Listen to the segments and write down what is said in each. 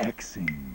Xing.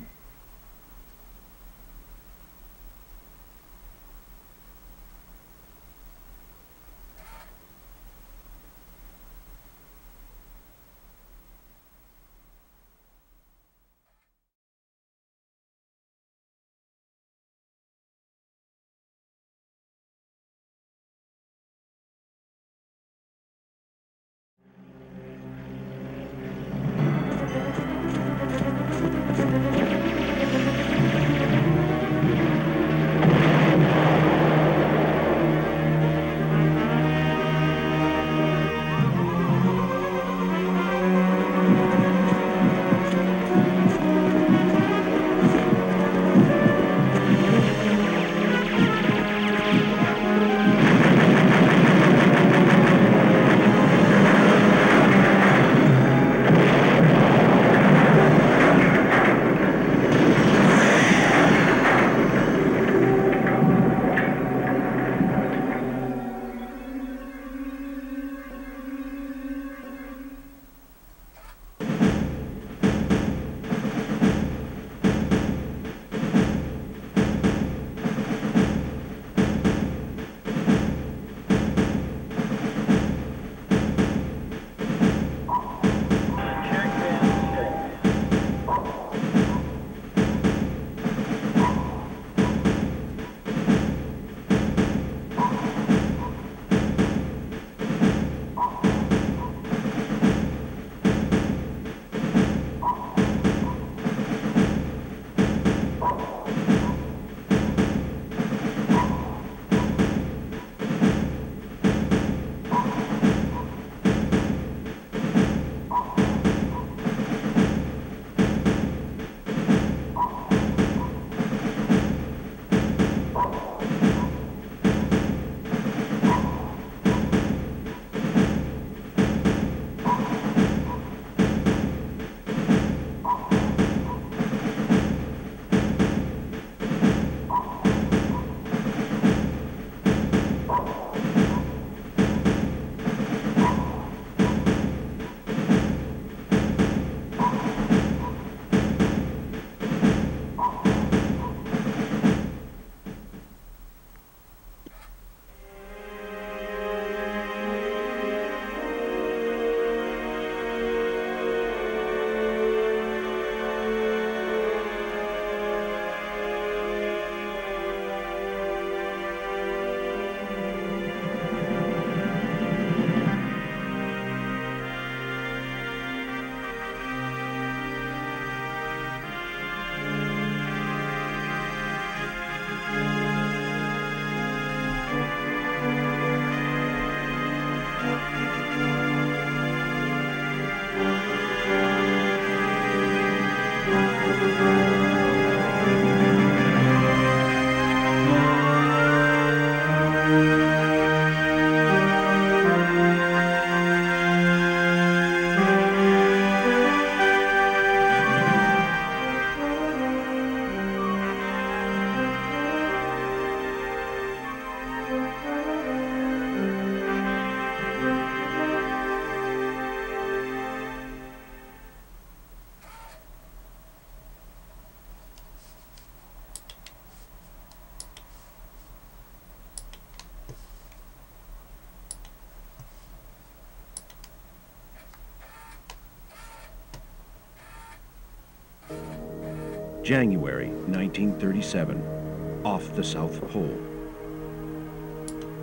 January 1937, off the South Pole.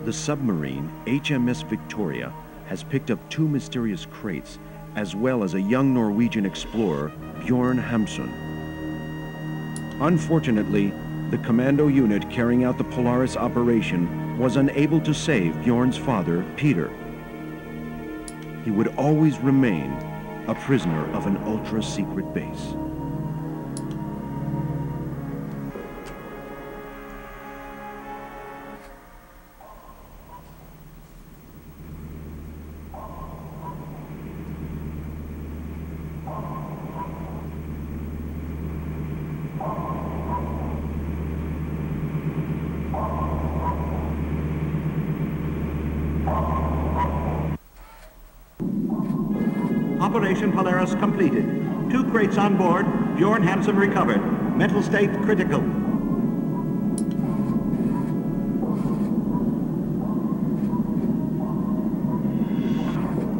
The submarine H.M.S. Victoria has picked up 2 mysterious crates, as well as a young Norwegian explorer, Bjorn Hamsun. Unfortunately, the commando unit carrying out the Polaris operation was unable to save Bjorn's father, Peter. He would always remain a prisoner of an ultra-secret base. Operation Polaris completed. 2 crates on board. Bjorn Hansen recovered. Mental state critical.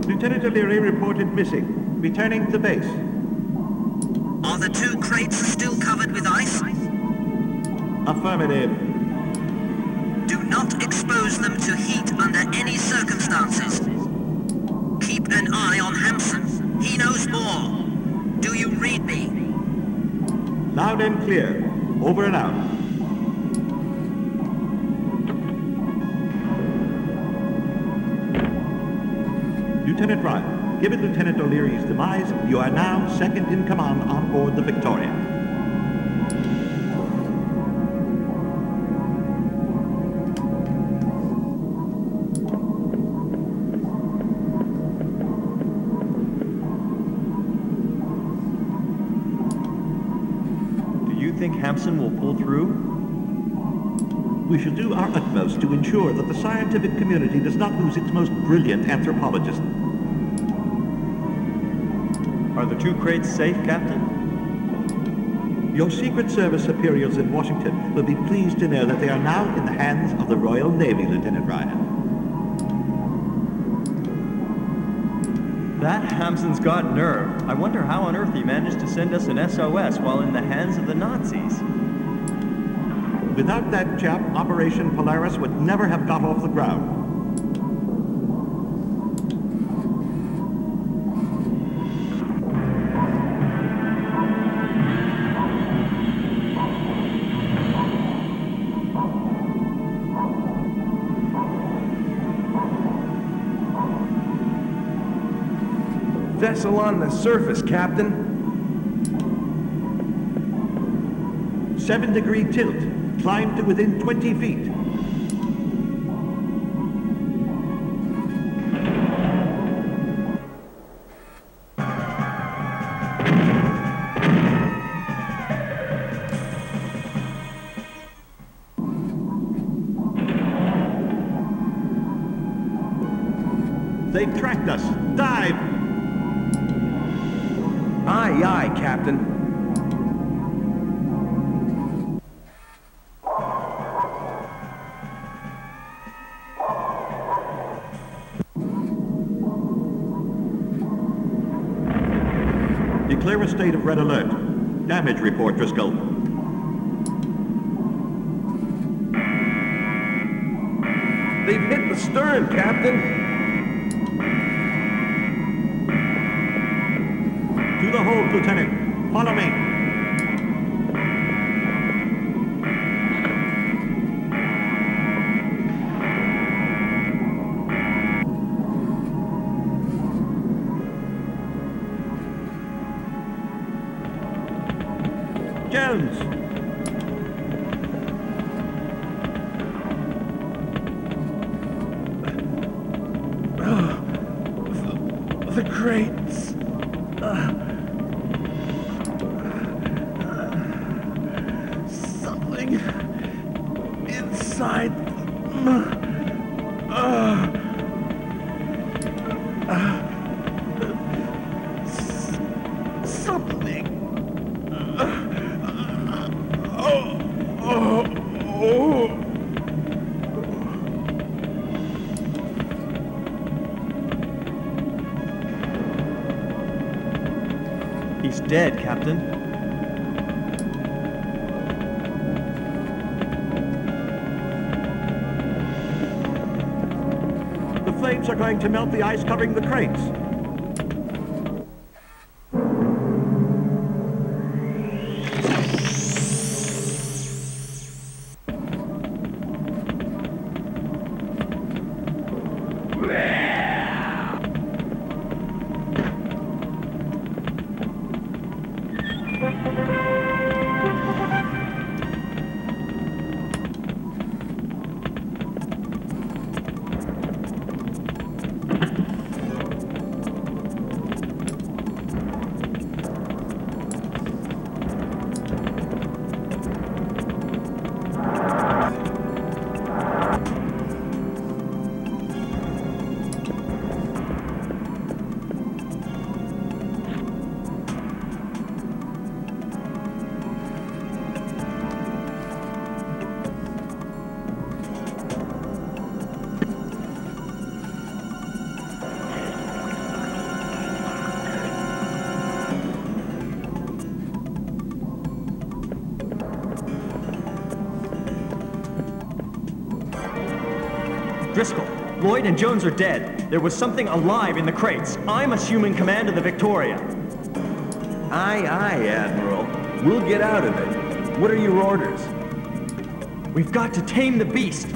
Lieutenant O'Leary reported missing. Returning to base. Are the 2 crates still covered with ice? Affirmative. Do not expose them to heat under any circumstances. Keep an eye on Hansen. He knows more. Do you read me? Loud and clear. Over and out. Lieutenant Ryan, given Lieutenant O'Leary's demise, you are now second in command on board the Victoria. Do you think Hampson will pull through? We shall do our utmost to ensure that the scientific community does not lose its most brilliant anthropologist. Are the 2 crates safe, Captain? Your Secret Service superiors in Washington will be pleased to know that they are now in the hands of the Royal Navy, Lieutenant Ryan. That Hampson's got nerve. I wonder how on earth he managed to send us an SOS while in the hands of the Nazis. Without that chap, Operation Polaris would never have got off the ground. Vessel on the surface, Captain. 7-degree tilt. Climb to within 20 feet. They've tracked us. Dive! Aye, aye, Captain. Declare a state of red alert. Damage report, Driscoll. They've hit the stern, Captain. To the hold, Lieutenant. Follow me. Jones! The crates. Something inside them. Something. He's dead, Captain. The flames are going to melt the ice covering the crates. Driscoll, Lloyd and Jones are dead. There was something alive in the crates. I'm assuming command of the Victoria. Aye, aye, Admiral. We'll get out of it. What are your orders? We've got to tame the beast.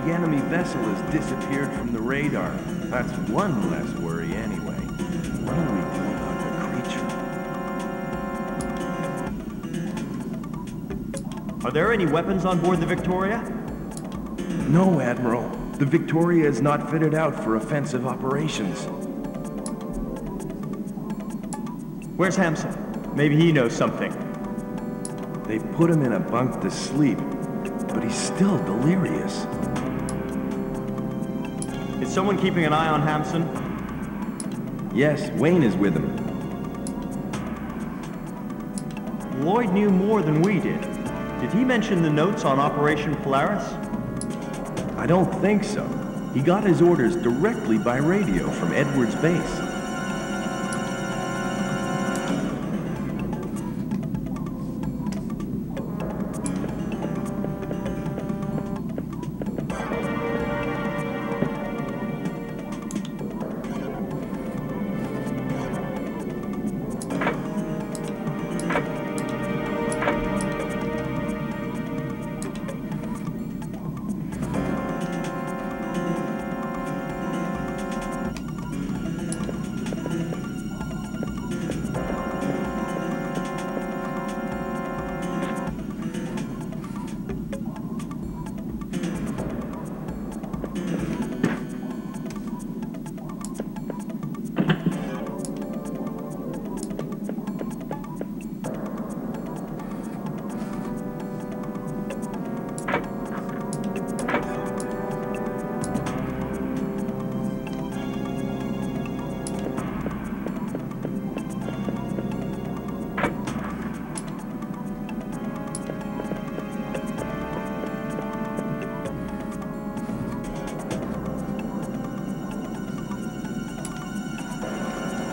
The enemy vessel has disappeared from the radar. That's one less worry anyway. What do we do about the creature? Are there any weapons on board the Victoria? No, Admiral. The Victoria is not fitted out for offensive operations. Where's Hampson? Maybe he knows something. They put him in a bunk to sleep, but he's still delirious. Is someone keeping an eye on Hampson? Yes, Wayne is with him. Lloyd knew more than we did. Did he mention the notes on Operation Polaris? I don't think so. He got his orders directly by radio from Edwards Base.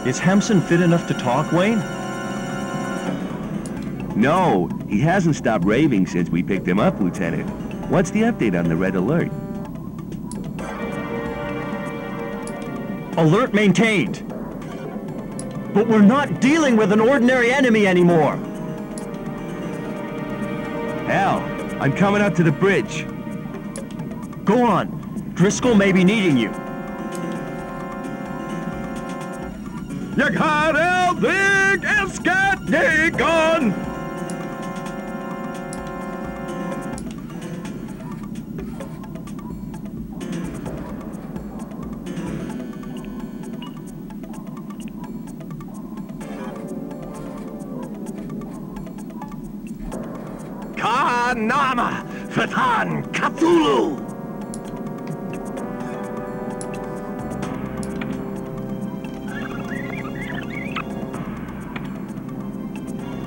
Is Hampson fit enough to talk, Wayne? No, he hasn't stopped raving since we picked him up, Lieutenant. What's the update on the red alert? Alert maintained. But we're not dealing with an ordinary enemy anymore. Hal, I'm coming up to the bridge. Go on. Driscoll may be needing you. Jag har aldrig älskat någon! Kanama Fatan Cthulhu!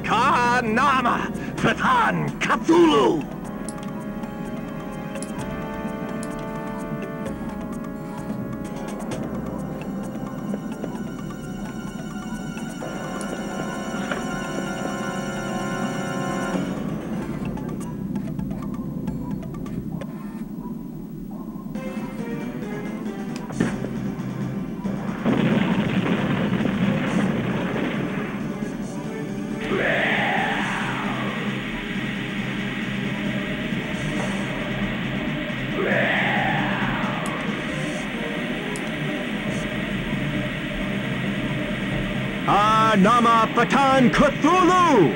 Kanama Fatan Cthulhu! Nama Fatan Cthulhu!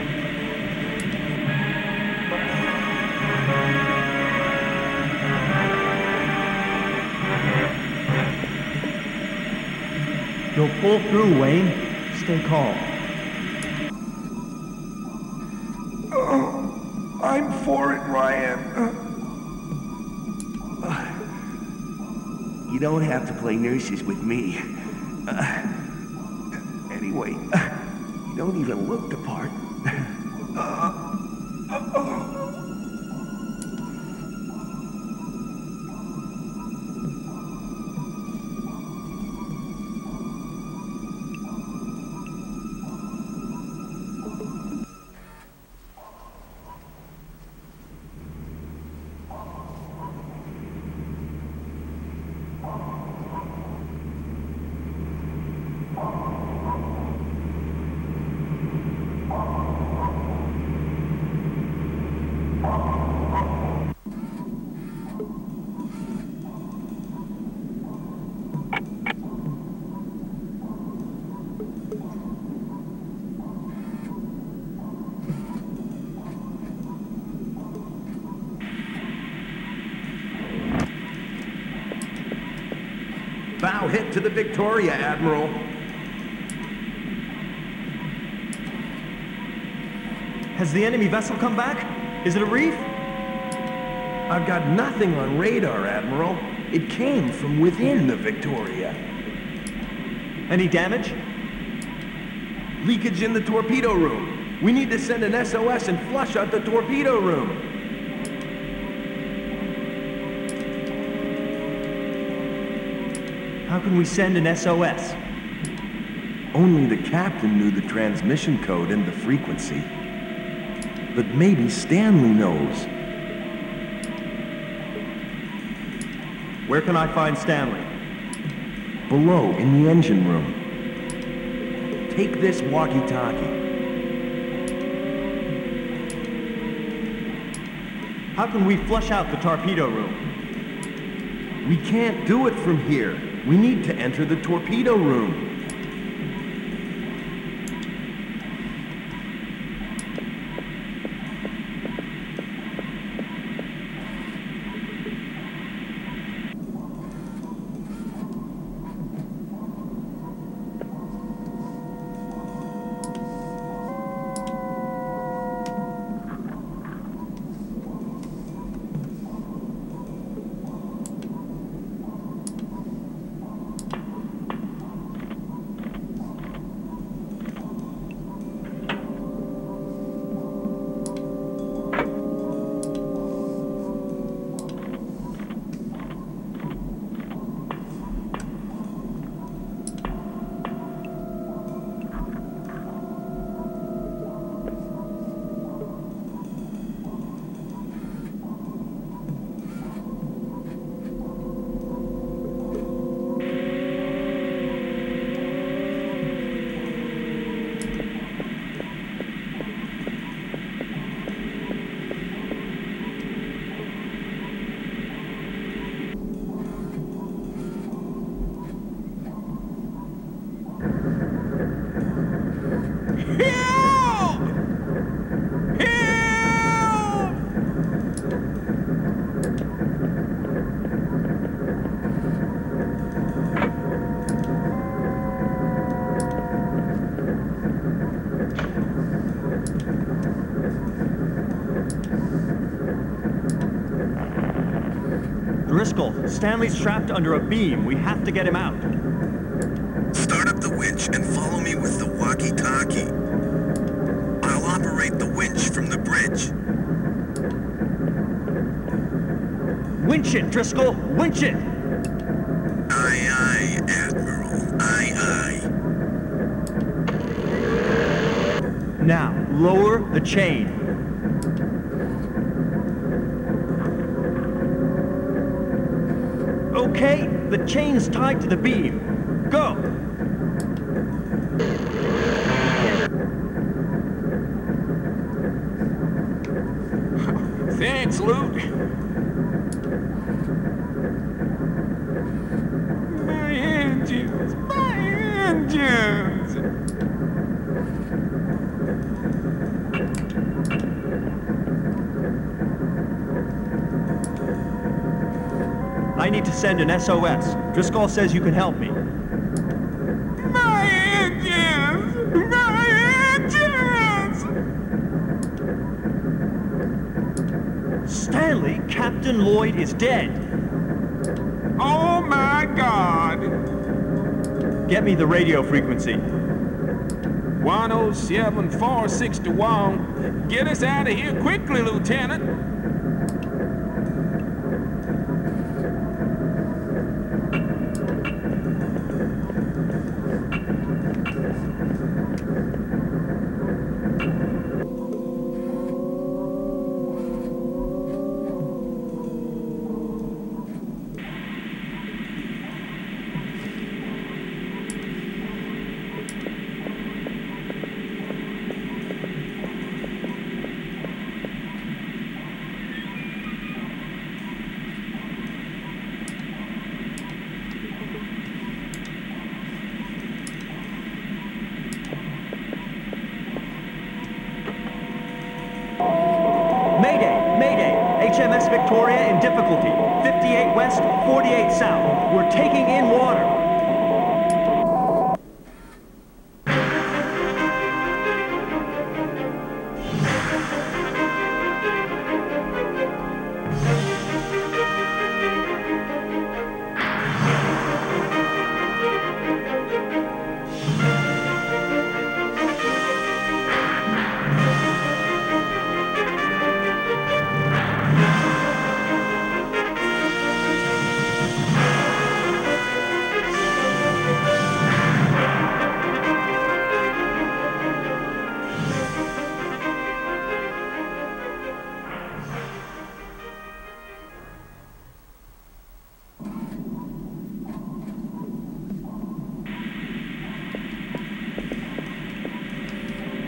You'll pull through, Wayne. Stay calm. I'm for it, Ryan. You don't have to play nurses with me. Anyway, you don't even look the part. Foul hit to the Victoria, Admiral. Has the enemy vessel come back? Is it a reef? I've got nothing on radar, Admiral. It came from within the Victoria. Any damage? Leakage in the torpedo room. We need to send an SOS and flush out the torpedo room. How can we send an SOS? Only the captain knew the transmission code and the frequency. But maybe Stanley knows. Where can I find Stanley? Below, in the engine room. Take this walkie-talkie. How can we flush out the torpedo room? We can't do it from here. We need to enter the torpedo room. Driscoll, Stanley's trapped under a beam. We have to get him out. Start up the winch and follow me with the walkie-talkie. I'll operate the winch from the bridge. Winch it, Driscoll! Winch it! Aye, aye, Admiral. Aye, aye. Now, lower the chain. Okay, the chain's tied to the beam. Go! Thanks, Luke. My engines! My engines! I need to send an SOS. Driscoll says you can help me. My engines! My engines! Stanley, Captain Lloyd is dead. Oh my God! Get me the radio frequency. 107-461. Get us out of here quickly, Lieutenant. H.M.S. Victoria in difficulty. 58 west, 48 south. We're taking in water.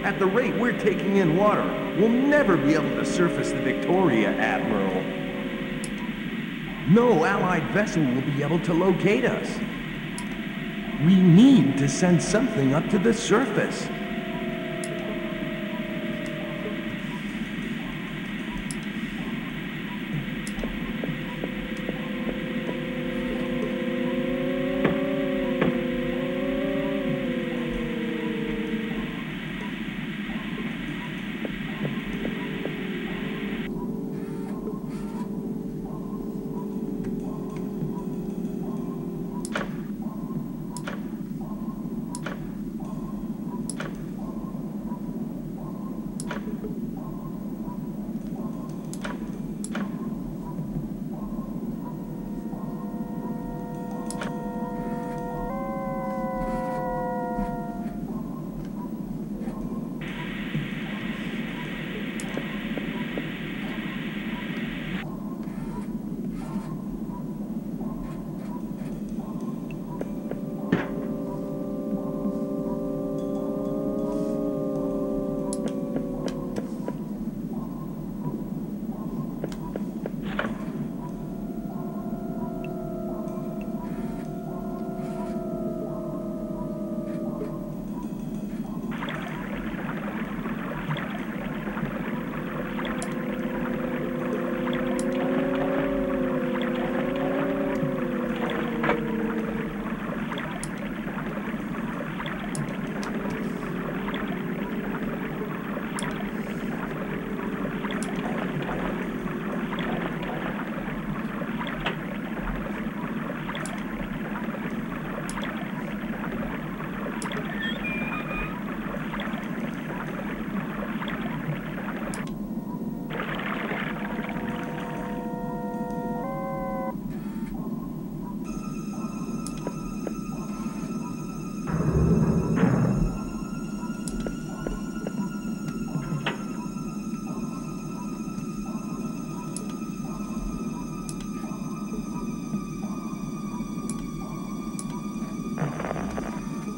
At the rate we're taking in water, we'll never be able to surface the Victoria, Admiral. No Allied vessel will be able to locate us. We need to send something up to the surface.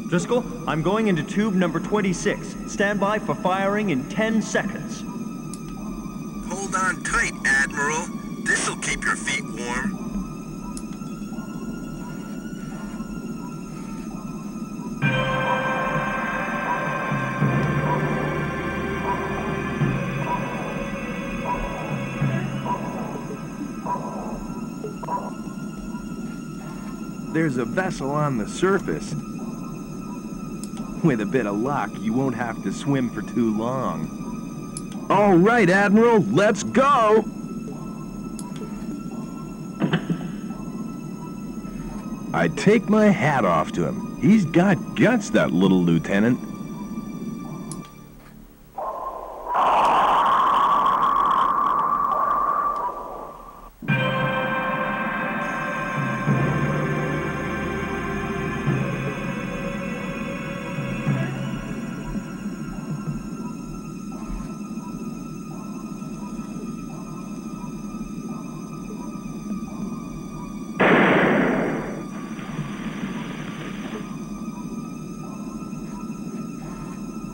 Driscoll, I'm going into tube number 26. Stand by for firing in 10 seconds. Hold on tight, Admiral. This'll keep your feet warm. There's a vessel on the surface. With a bit of luck, you won't have to swim for too long. All right, Admiral, let's go! I take my hat off to him. He's got guts, that little lieutenant.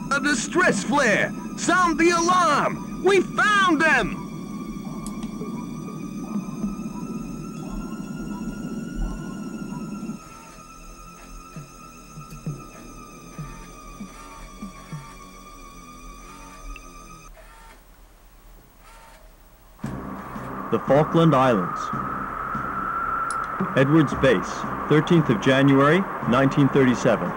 A distress flare! Sound the alarm! We found them! The Falkland Islands. Edwards Base, 13th of January, 1937.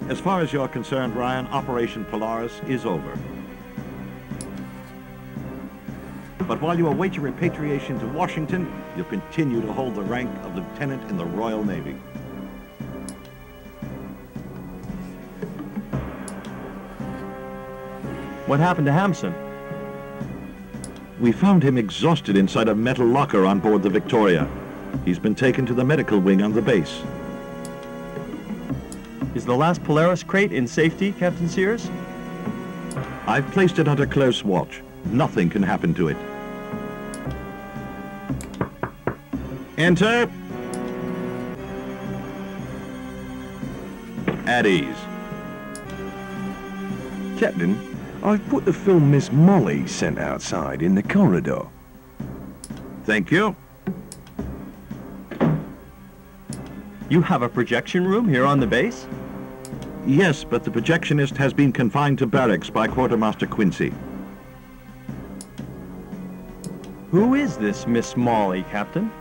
As far as you're concerned, Ryan, Operation Polaris is over. But while you await your repatriation to Washington, you'll continue to hold the rank of lieutenant in the Royal Navy. What happened to Hampson? We found him exhausted inside a metal locker on board the Victoria. He's been taken to the medical wing on the base. Is the last Polaris crate in safety, Captain Sears? I've placed it under close watch. Nothing can happen to it. Enter. At ease. Captain, I've put the film Miss Molly sent outside in the corridor. Thank you. You have a projection room here on the base? Yes, but the projectionist has been confined to barracks by Quartermaster Quincy. Who is this Miss Molly, Captain?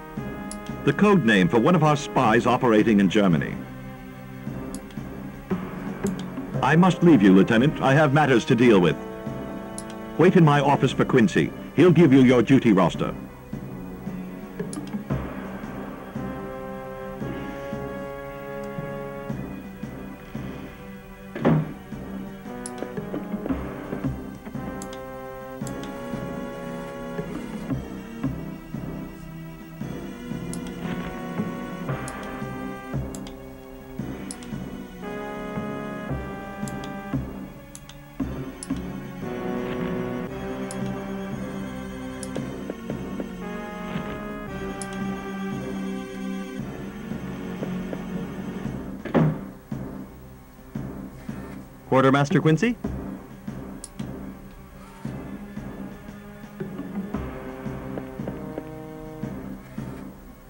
The code name for one of our spies operating in Germany. I must leave you, Lieutenant. I have matters to deal with. Wait in my office for Quincy. He'll give you your duty roster. Quartermaster Quincy?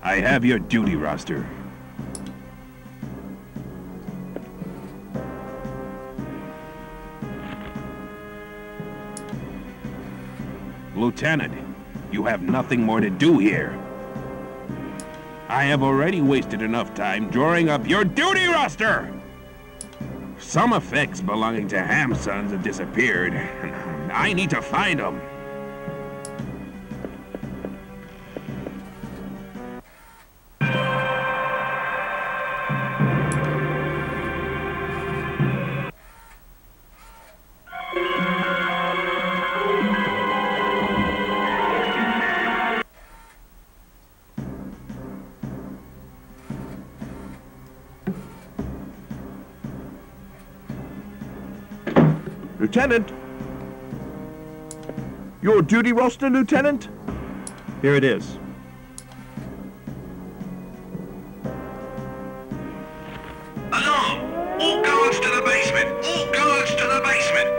I have your duty roster. Lieutenant, you have nothing more to do here. I have already wasted enough time drawing up your duty roster! Some effects belonging to Hamsons have disappeared. I need to find them. Lieutenant! Your duty roster, Lieutenant? Here it is. Alarm! All guards to the basement! All guards to the basement!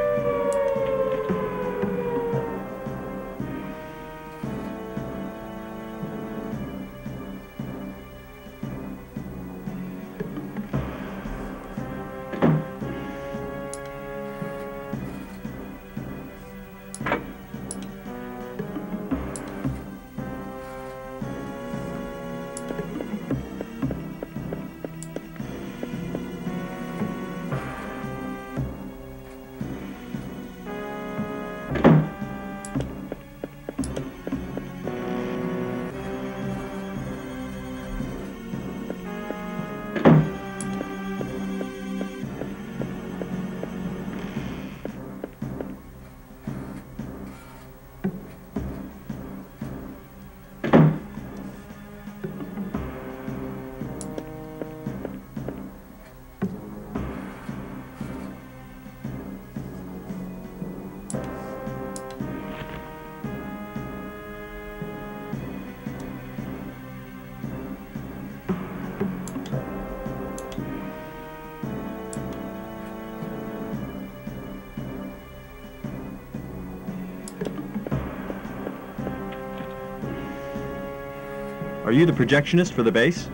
Are you the projectionist for the base?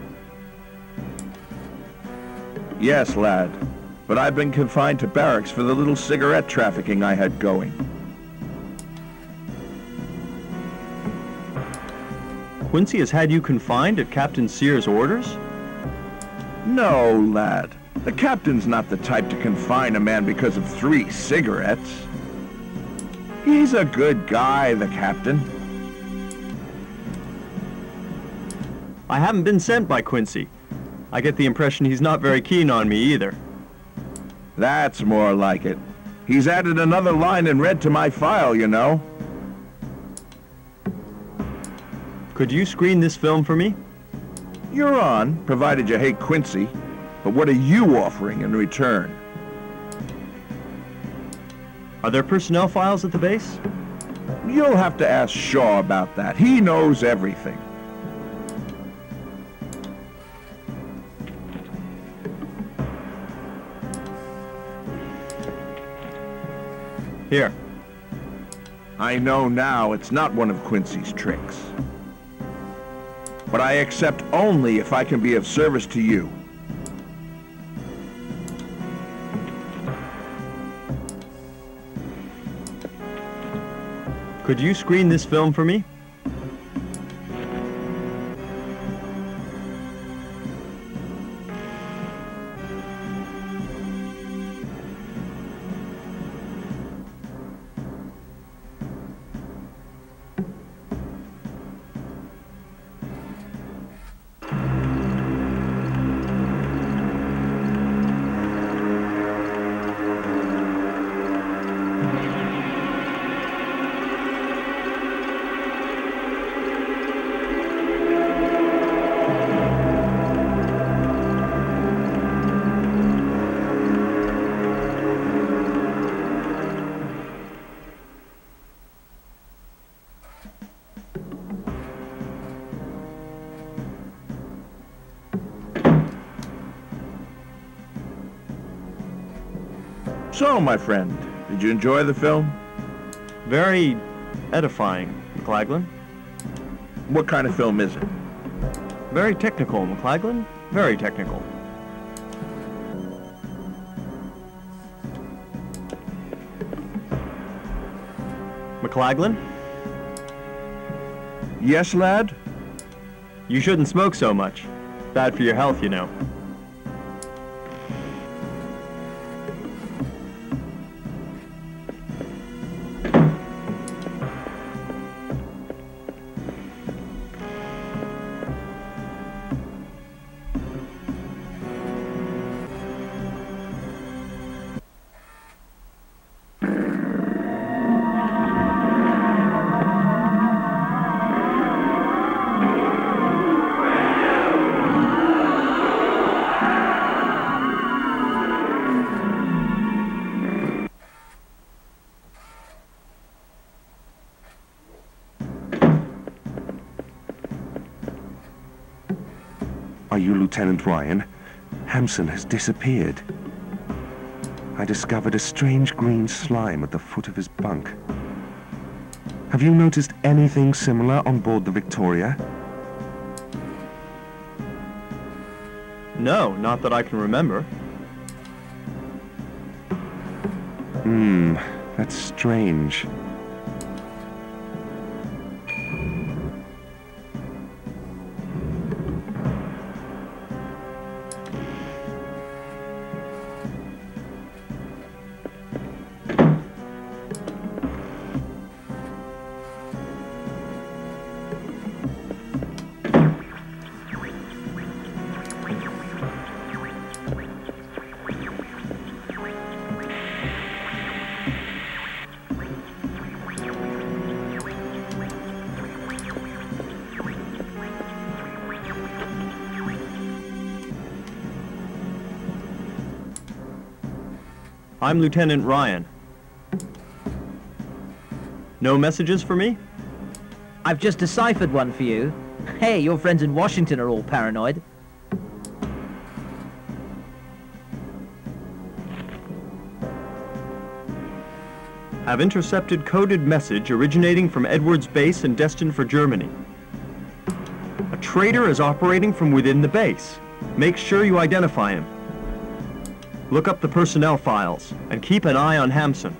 Yes, lad. But I've been confined to barracks for the little cigarette trafficking I had going. Quincy has had you confined at Captain Sears' orders? No, lad. The captain's not the type to confine a man because of 3 cigarettes. He's a good guy, the captain. I haven't been sent by Quincy. I get the impression he's not very keen on me either. That's more like it. He's added another line in red to my file, you know. Could you screen this film for me? You're on, provided you hate Quincy. But what are you offering in return? Are there personnel files at the base? You'll have to ask Shaw about that. He knows everything. Here. I know now it's not one of Quincy's tricks. But I accept only if I can be of service to you. Could you screen this film for me? So, my friend, did you enjoy the film? Very edifying, McLaglen. What kind of film is it? Very technical, McLaglen. Very technical. McLaglen? Yes, lad? You shouldn't smoke so much. Bad for your health, you know. Are you Lieutenant Ryan? Hampson has disappeared. I discovered a strange green slime at the foot of his bunk. Have you noticed anything similar on board the Victoria? No, not that I can remember. That's strange. I'm Lieutenant Ryan. No messages for me? I've just deciphered one for you. Hey, your friends in Washington are all paranoid. Have intercepted coded message originating from Edwards base and destined for Germany. A traitor is operating from within the base. Make sure you identify him. Look up the personnel files and keep an eye on Hampson.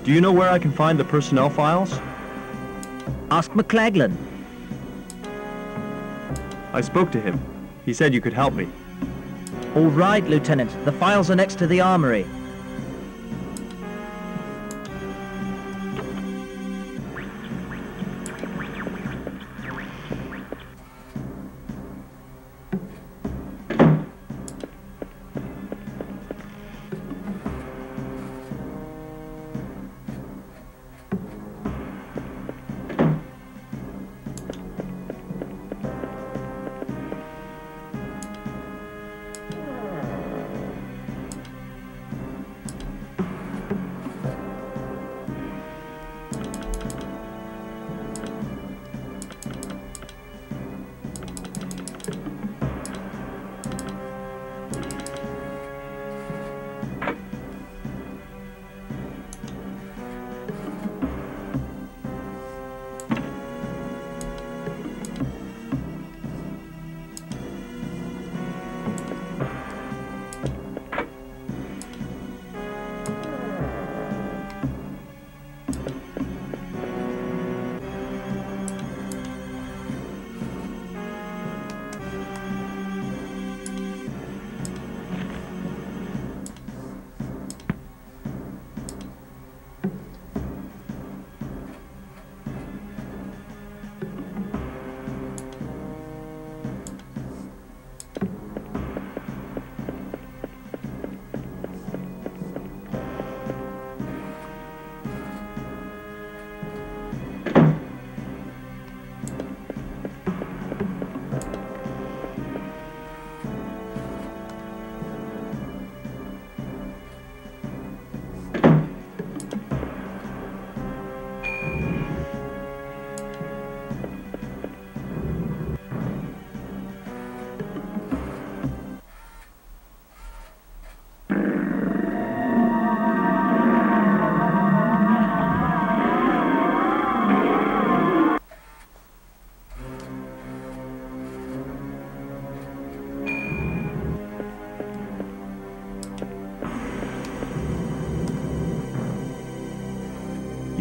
Do you know where I can find the personnel files? Ask McLaglen. I spoke to him. He said you could help me. All right, Lieutenant. The files are next to the armory.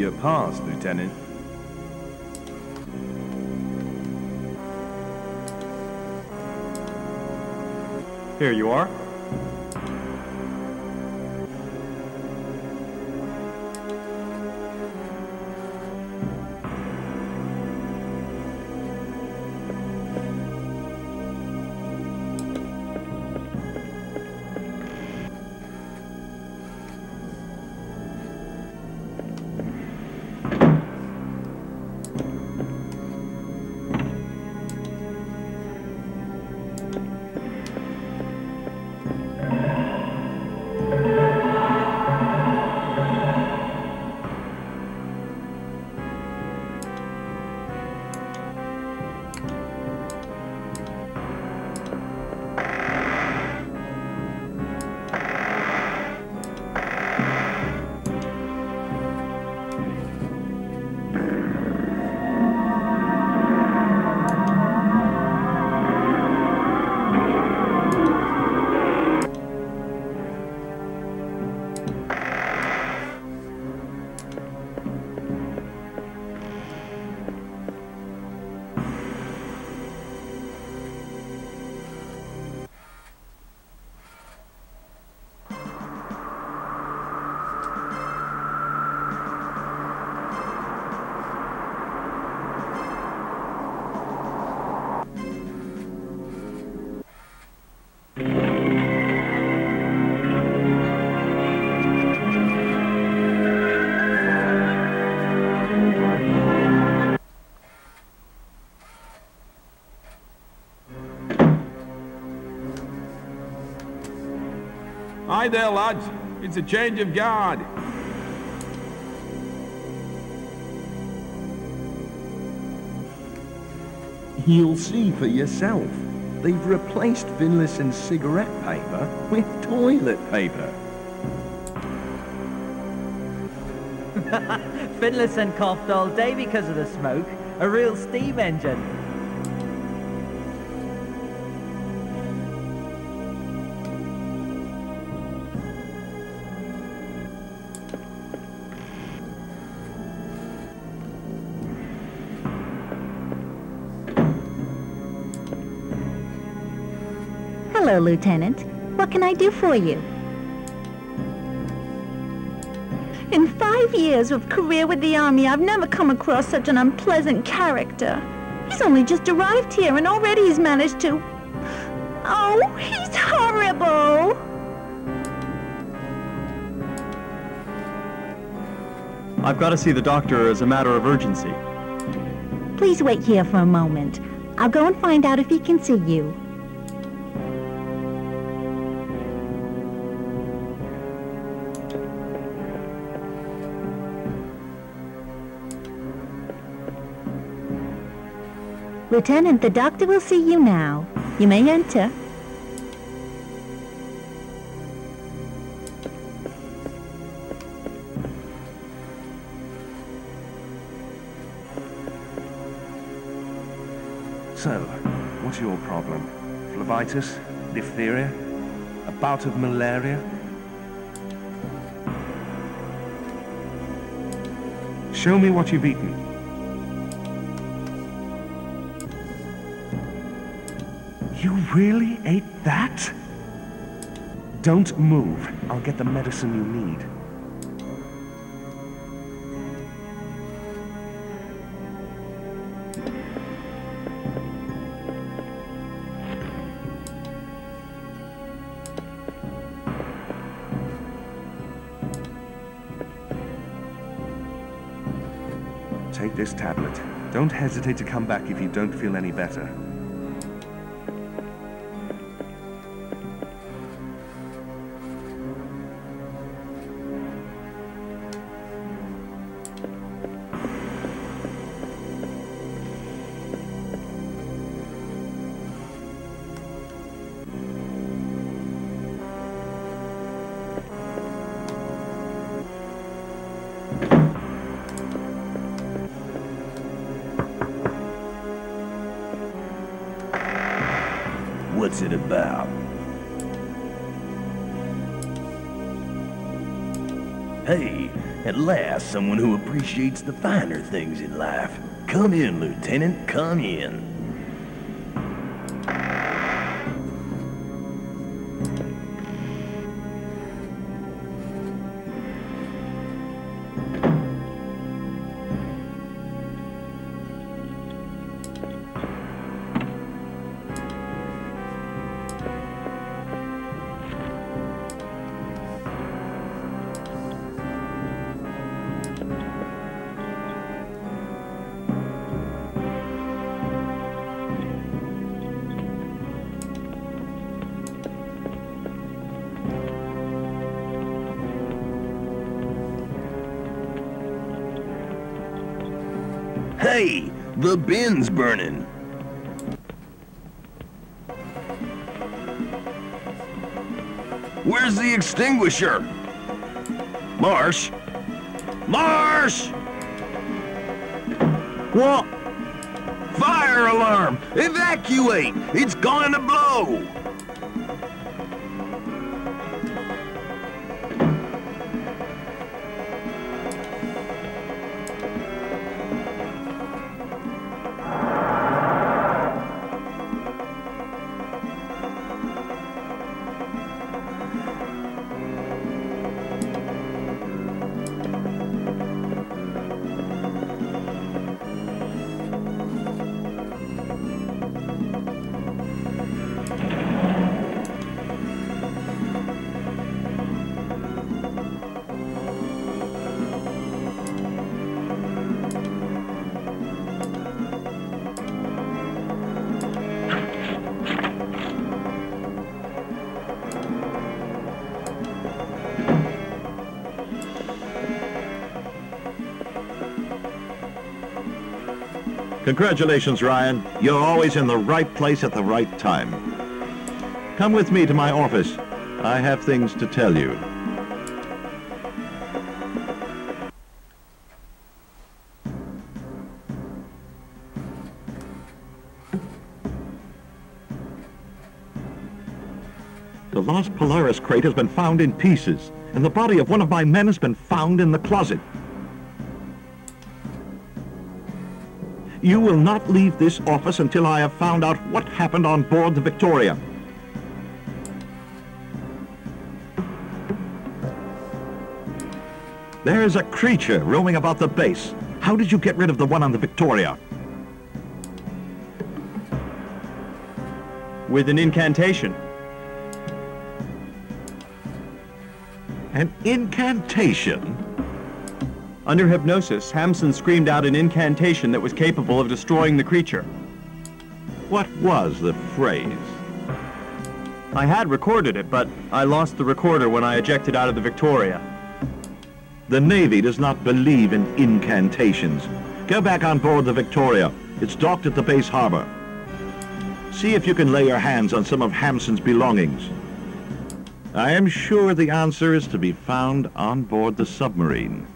your past, Lieutenant. Here you are. Hi there, lads. It's a change of guard. You'll see for yourself. They've replaced Finless and cigarette paper with toilet paper. Finless and coughed all day because of the smoke. A real steam engine. Hello, Lieutenant. What can I do for you? In 5 years of career with the Army, I've never come across such an unpleasant character. He's only just arrived here and already he's managed to... Oh, he's horrible! I've got to see the doctor as a matter of urgency. Please wait here for a moment. I'll go and find out if he can see you. Lieutenant, the doctor will see you now. You may enter. So, what's your problem? Phlebitis? Diphtheria? A bout of malaria? Show me what you've eaten. You really ate that? Don't move. I'll get the medicine you need. Take this tablet. Don't hesitate to come back if you don't feel any better. What's it about? Hey, At last, someone who appreciates the finer things in life. Come in, Lieutenant, come in. Hey, the bin's burning. Where's the extinguisher? Marsh? Marsh! What? Fire alarm! Evacuate! It's going to blow! Congratulations, Ryan. You're always in the right place at the right time. Come with me to my office. I have things to tell you. The lost Polaris crate has been found in pieces, and the body of one of my men has been found in the closet. You will not leave this office until I have found out what happened on board the Victoria. There is a creature roaming about the base. How did you get rid of the one on the Victoria? With an incantation. An incantation? Under hypnosis, Hampson screamed out an incantation that was capable of destroying the creature. What was the phrase? I had recorded it, but I lost the recorder when I ejected out of the Victoria. The Navy does not believe in incantations. Go back on board the Victoria. It's docked at the base harbor. See if you can lay your hands on some of Hampson's belongings. I am sure the answer is to be found on board the submarine.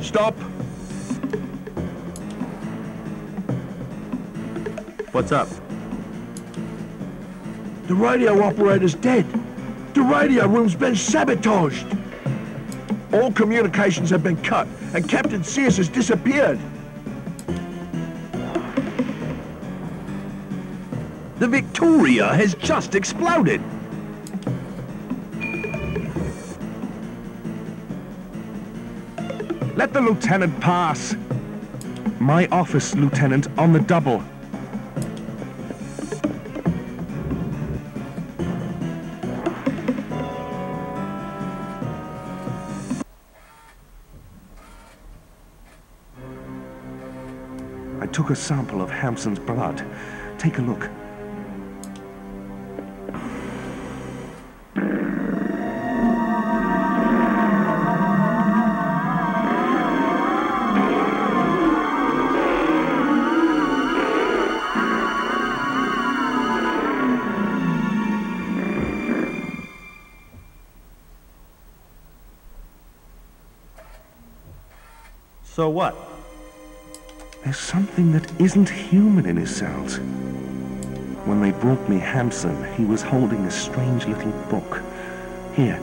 Stop! What's up? The radio operator's dead. The radio room's been sabotaged. All communications have been cut, and Captain Sears has disappeared. The Victoria has just exploded. Let the lieutenant pass. My office, Lieutenant, on the double. I took a sample of Hampson's blood. Take a look. So what? There's something that isn't human in his cells. When they brought me Hampson, he was holding a strange little book. Here.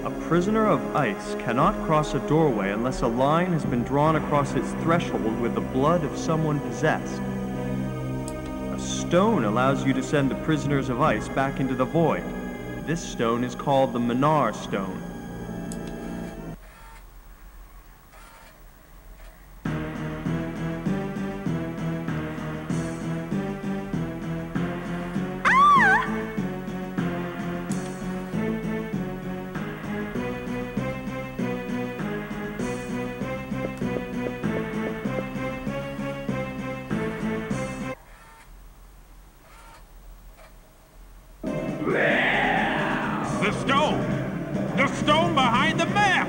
A prisoner of ice cannot cross a doorway unless a line has been drawn across its threshold with the blood of someone possessed. A stone allows you to send the prisoners of ice back into the void. This stone is called the Minar Stone. The stone! The stone behind the map!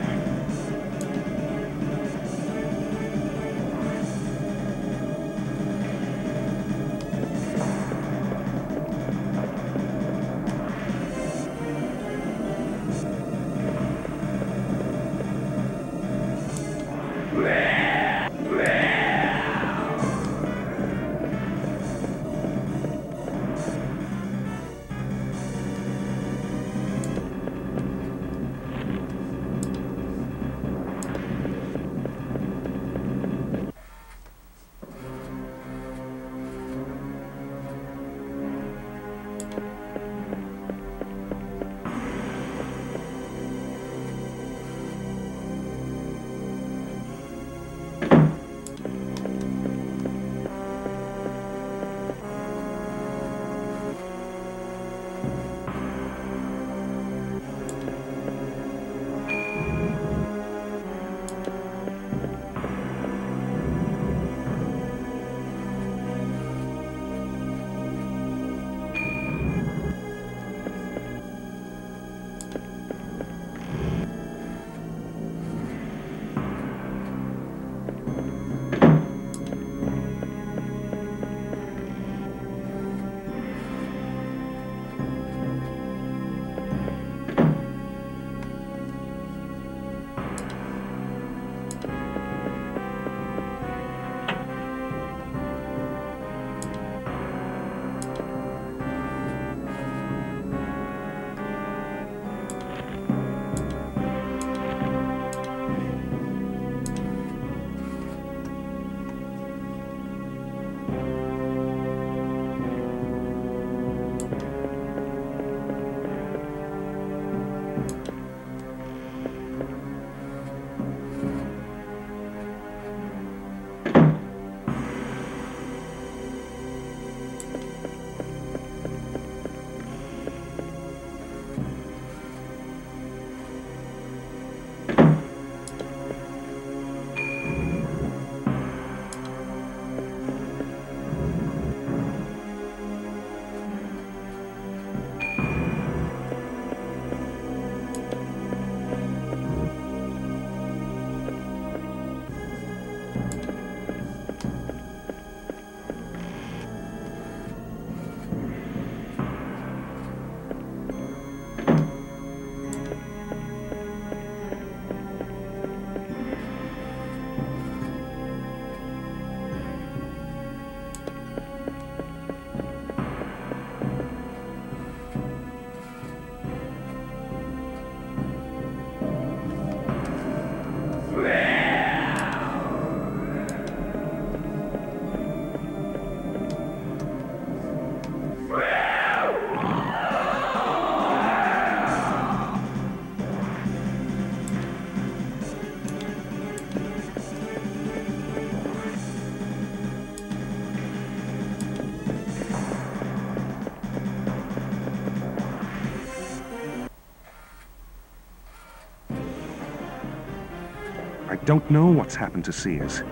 I don't know what's happened to Sears.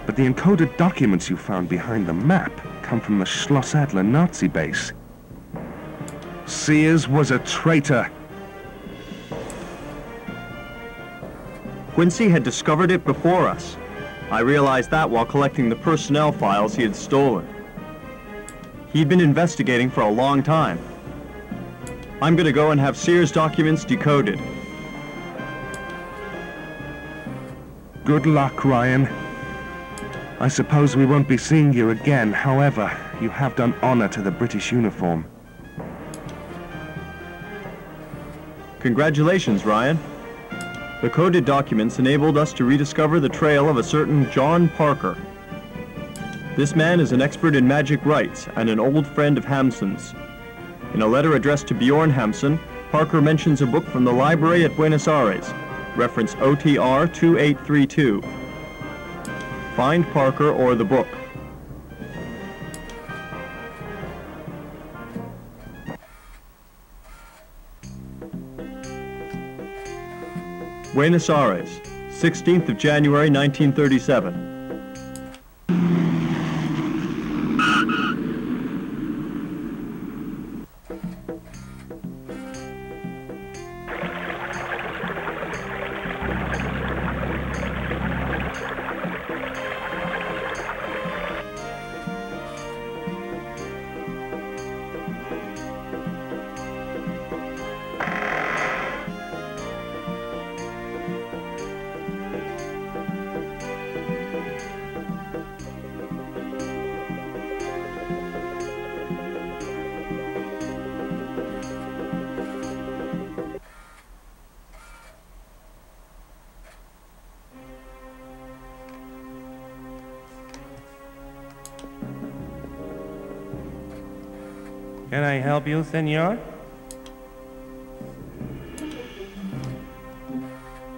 But the encoded documents you found behind the map come from the Schloss Adler Nazi base. Sears was a traitor. Quincy had discovered it before us. I realized that while collecting the personnel files he had stolen. He'd been investigating for a long time. I'm gonna go and have Sears' documents decoded. Good luck, Ryan. I suppose we won't be seeing you again. However, you have done honor to the British uniform. Congratulations, Ryan. The coded documents enabled us to rediscover the trail of a certain John Parker. This man is an expert in magic rites and an old friend of Hamsun's. In a letter addressed to Bjorn Hamsun, Parker mentions a book from the library at Buenos Aires, reference OTR 2832. Find Parker or the book. Buenos Aires, 16th of January 1937. Can I help you, senor?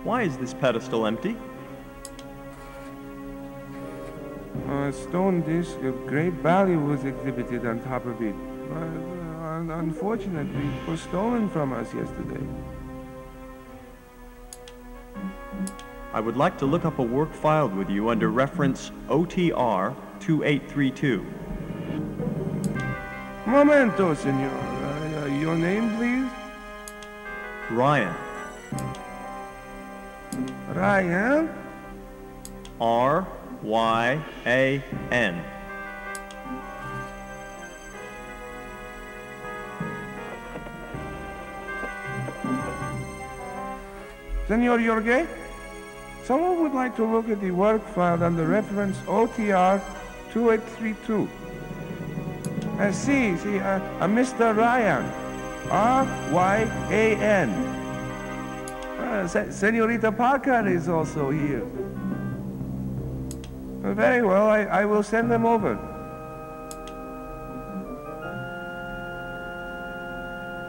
Why is this pedestal empty? A stone disc of great value was exhibited on top of it. Unfortunately, it was stolen from us yesterday. I would like to look up a work filed with you under reference OTR 2832. Momento, senor. Your name, please? Ryan. Ryan? R-Y-A-N. Senor Jorge? Someone would like to look at the work filed under reference OTR 2832. Mr. Ryan. R-Y-A-N. Senorita Parker is also here. Very well, I will send them over.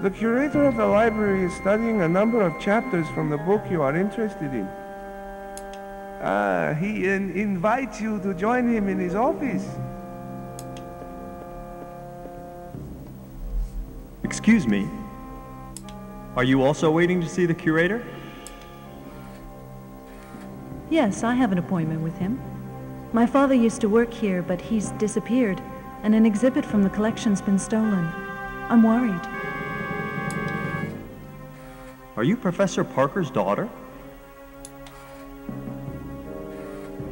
The curator of the library is studying a number of chapters from the book you are interested in. He invites you to join him in his office. Excuse me. Are you also waiting to see the curator? Yes, I have an appointment with him. My father used to work here, but he's disappeared, and an exhibit from the collection's been stolen. I'm worried. Are you Professor Parker's daughter?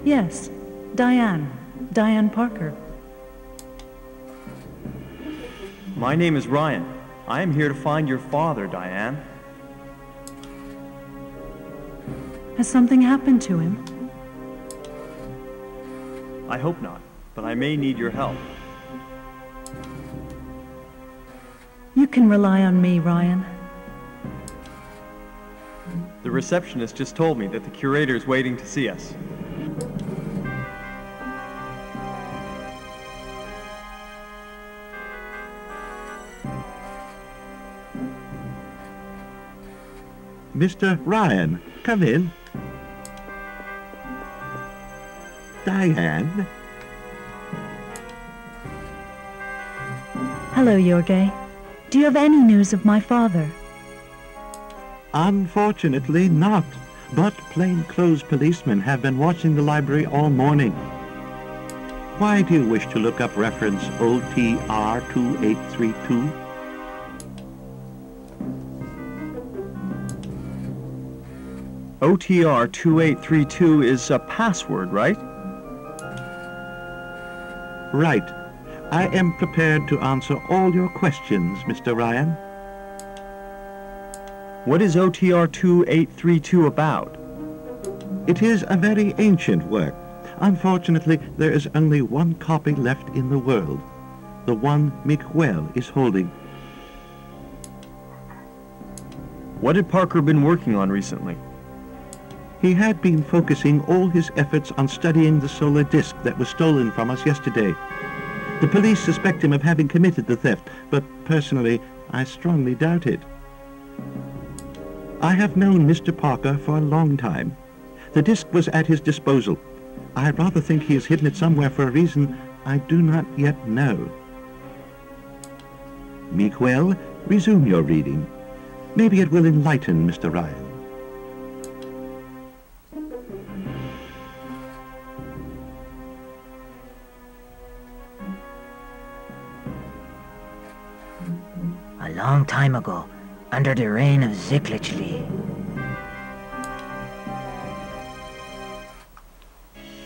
Yes, Diane Parker. My name is Ryan. I am here to find your father, Diane. Has something happened to him? I hope not, but I may need your help. You can rely on me, Ryan. The receptionist just told me that the curator is waiting to see us. Mr. Ryan, come in. Diane? Hello, Jorge. Do you have any news of my father? Unfortunately not. but plainclothes policemen have been watching the library all morning. Why do you wish to look up reference OTR 2832? OTR 2832 is a password, right? Right. I am prepared to answer all your questions, Mr. Ryan. What is OTR 2832 about? It is a very ancient work. Unfortunately, there is only one copy left in the world. The one Miguel is holding. What had Parker been working on recently? He had been focusing all his efforts on studying the solar disk that was stolen from us yesterday. The police suspect him of having committed the theft, but personally, I strongly doubt it. I have known Mr. Parker for a long time. The disk was at his disposal. I rather think he has hidden it somewhere for a reason I do not yet know. Miguel, resume your reading. Maybe it will enlighten Mr. Ryan. A long time ago, under the reign of Ziklichli,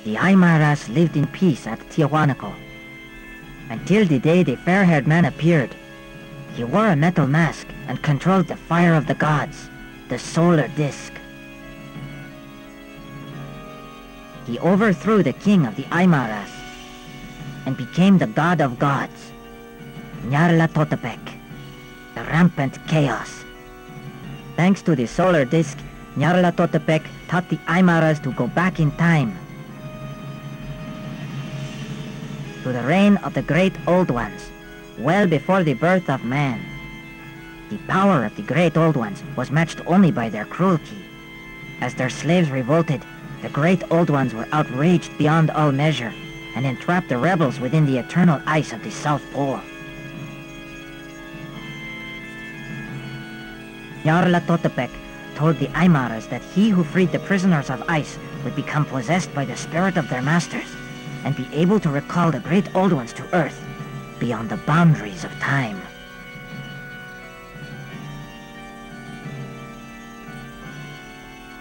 the Aymaras lived in peace at Tiahuanaco, until the day the fair-haired man appeared. He wore a metal mask and controlled the fire of the gods, the solar disk. He overthrew the king of the Aymaras and became the god of gods, Nyarlathotepec, the rampant chaos. Thanks to the solar disk, Nyarlathotepec taught the Aymaras to go back in time to the reign of the great old ones, well before the birth of man. The power of the great old ones was matched only by their cruelty. As their slaves revolted, the great old ones were outraged beyond all measure and entrapped the rebels within the eternal ice of the South Pole. Nyarlathotepec told the Aymaras that he who freed the prisoners of ice would become possessed by the spirit of their masters and be able to recall the great old ones to Earth beyond the boundaries of time.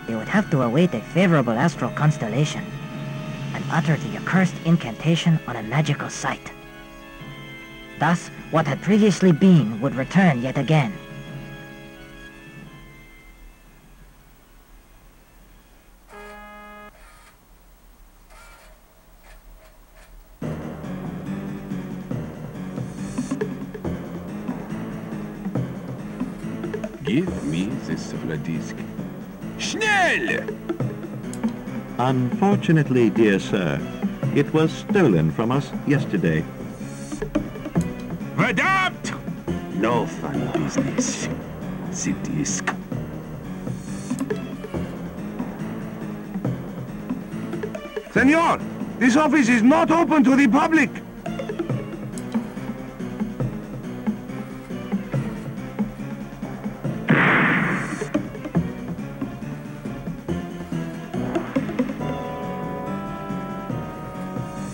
They would have to await a favorable astral constellation and utter the accursed incantation on a magical site. Thus, what had previously been would return yet again. Give me the solar disk. Schnell! Unfortunately, dear sir, it was stolen from us yesterday. Verdammt! No fun business. The disk. Senor, this office is not open to the public.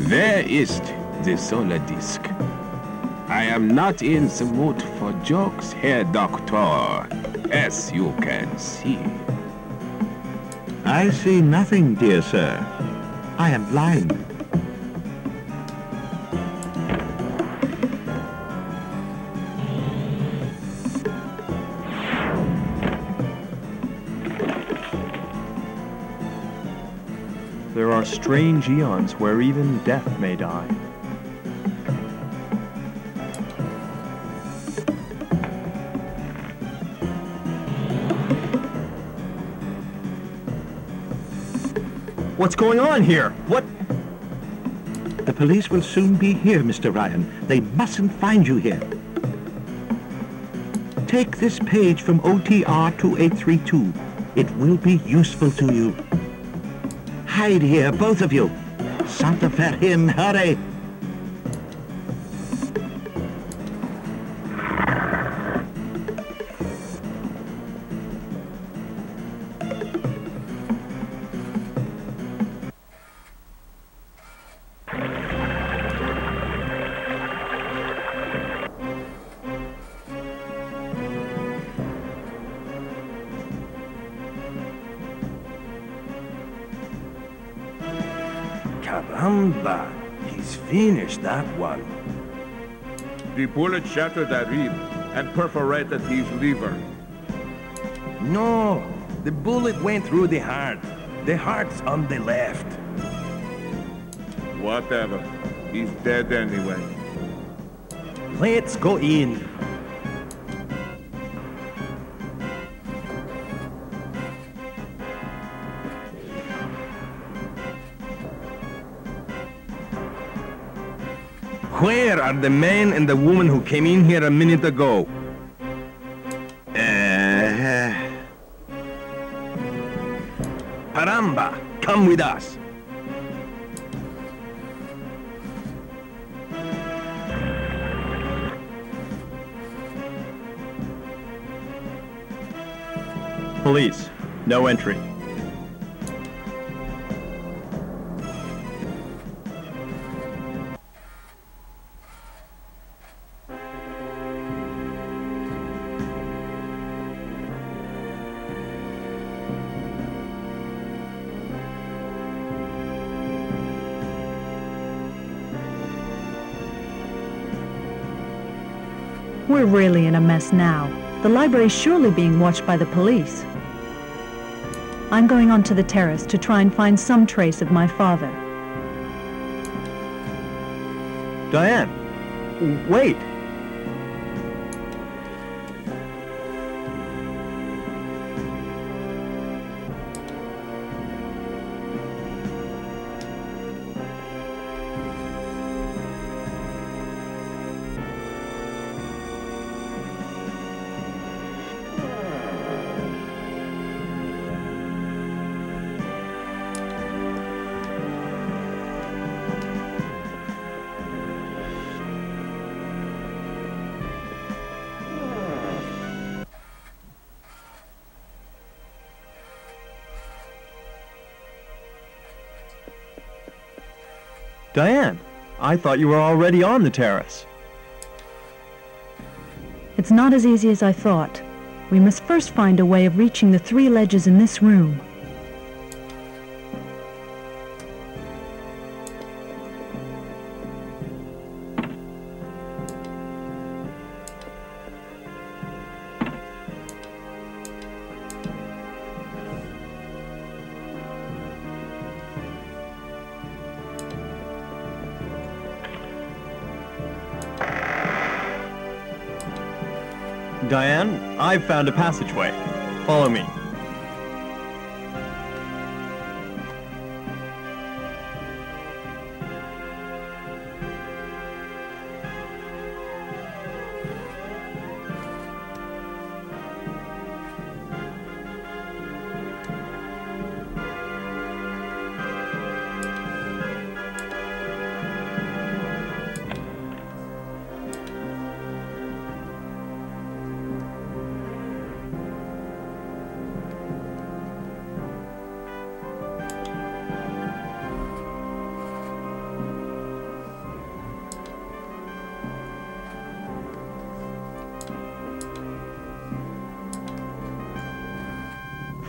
Where is the solar disk? I am not in the mood for jokes, Herr Doctor, as you can see. I see nothing, dear sir. I am blind. There are strange eons where even death may die. What's going on here? What? The police will soon be here, Mr. Ryan. They mustn't find you here. Take this page from OTR 2832. It will be useful to you. Hide here, both of you. Santa Ferhin, hurry! Caramba! He's finished that one. The bullet shattered that rib and perforated his liver. No! The bullet went through the heart. The heart's on the left. Whatever. He's dead anyway. Let's go in. Where are the man and the woman who came in here a minute ago? Caramba! Come with us. Police. No entry. We're really in a mess now. The library's surely being watched by the police. I'm going onto the terrace to try and find some trace of my father. Diane! Wait! Diane, I thought you were already on the terrace. It's not as easy as I thought. We must first find a way of reaching the 3 ledges in this room. Diane, I've found a passageway. Follow me.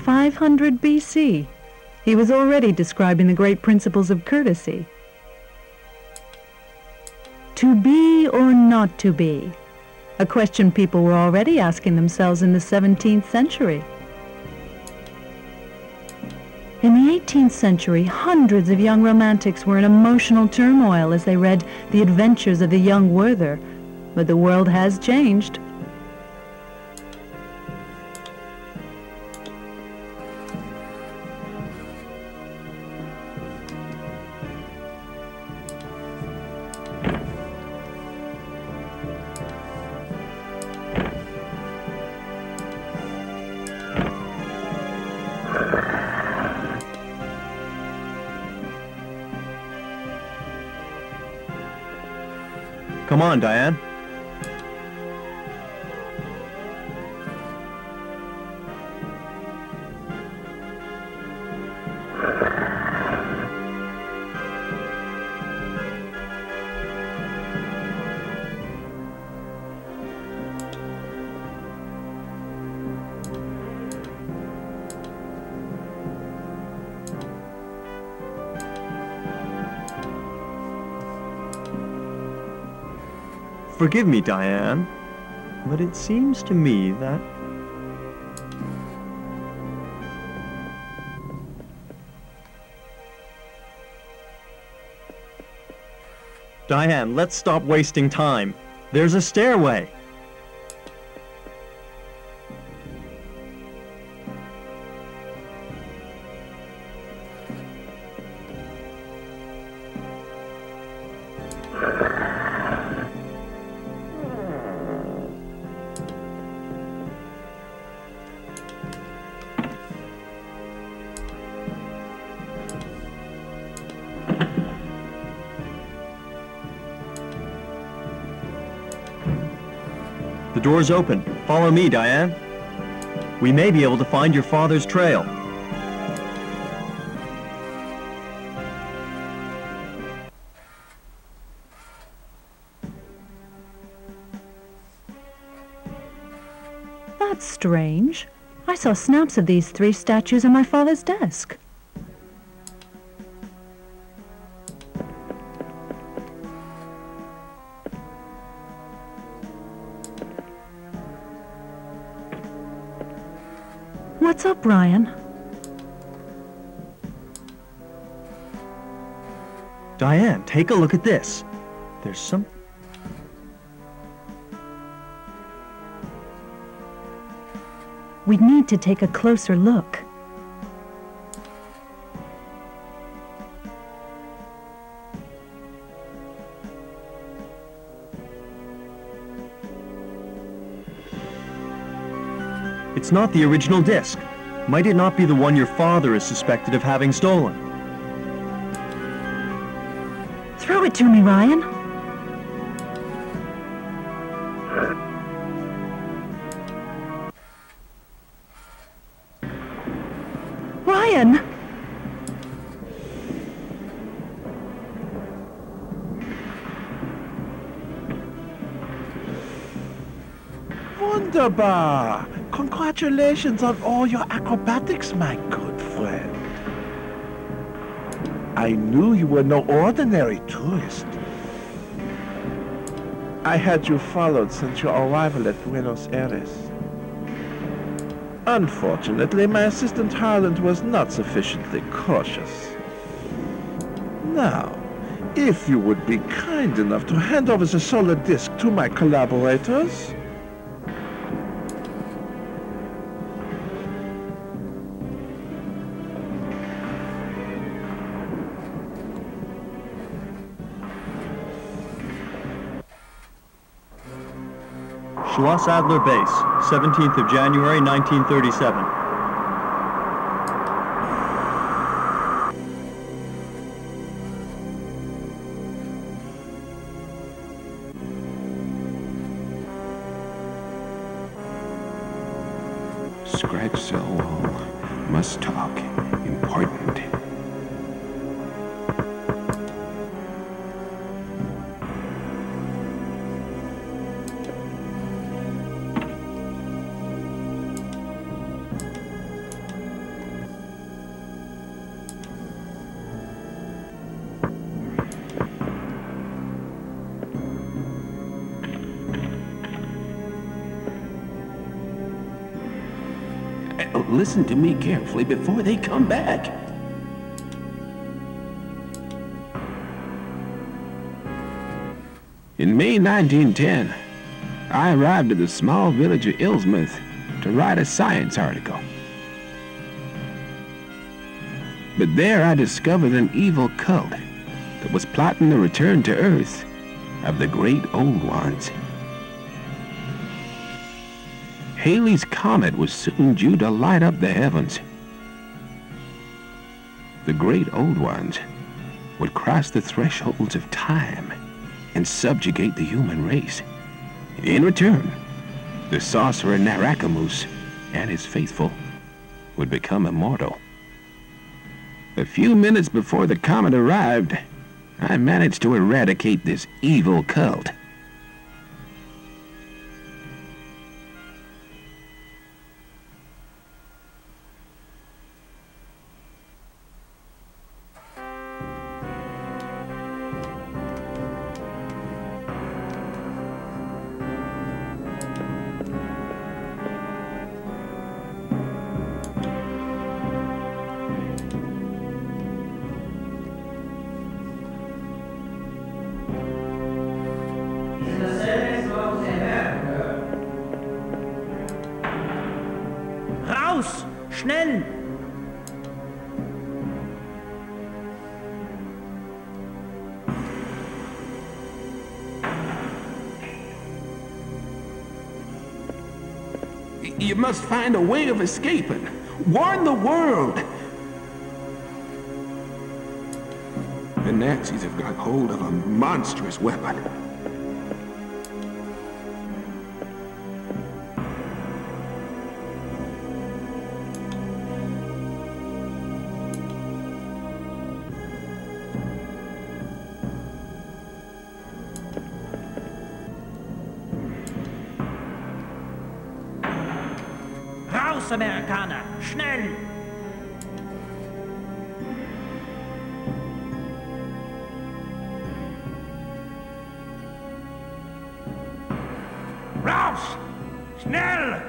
.500 BC. He was already describing the great principles of courtesy. To be or not to be? A question people were already asking themselves in the 17th century. In the 18th century, hundreds of young romantics were in emotional turmoil as they read The Adventures of the Young Werther. But the world has changed. Come on, Diane. Forgive me, Diane, but it seems to me that... Diane, let's stop wasting time. There's a stairway. The door's open. Follow me, Diane. We may be able to find your father's trail. That's strange. I saw snaps of these 3 statues on my father's desk. What's up, Ryan? Diane, take a look at this. There's some... We need to take a closer look. It's not the original disc. Might it not be the one your father is suspected of having stolen? Throw it to me, Ryan. Ryan! Wunderbar! Congratulations on all your acrobatics, my good friend. I knew you were no ordinary tourist. I had you followed since your arrival at Buenos Aires. Unfortunately, my assistant Harland was not sufficiently cautious. Now, if you would be kind enough to hand over the solar disk to my collaborators... Schloss Adler Base, 17th of January, 1937. Scratch so must talk. Important. Listen to me carefully before they come back. In May 1910, I arrived at the small village of Ilsmouth to write a science article. But there I discovered an evil cult that was plotting the return to Earth of the Great Old Ones. Halley's Comet was soon due to light up the heavens. The Great Old Ones would cross the thresholds of time and subjugate the human race. In return, the sorcerer Narakamus and his faithful would become immortal. A few minutes before the comet arrived, I managed to eradicate this evil cult. Raus! Schnell! You must find a way of escaping. Warn the world! The Nazis have got hold of a monstrous weapon. Raus, Amerikaner! Schnell! Raus! Schnell!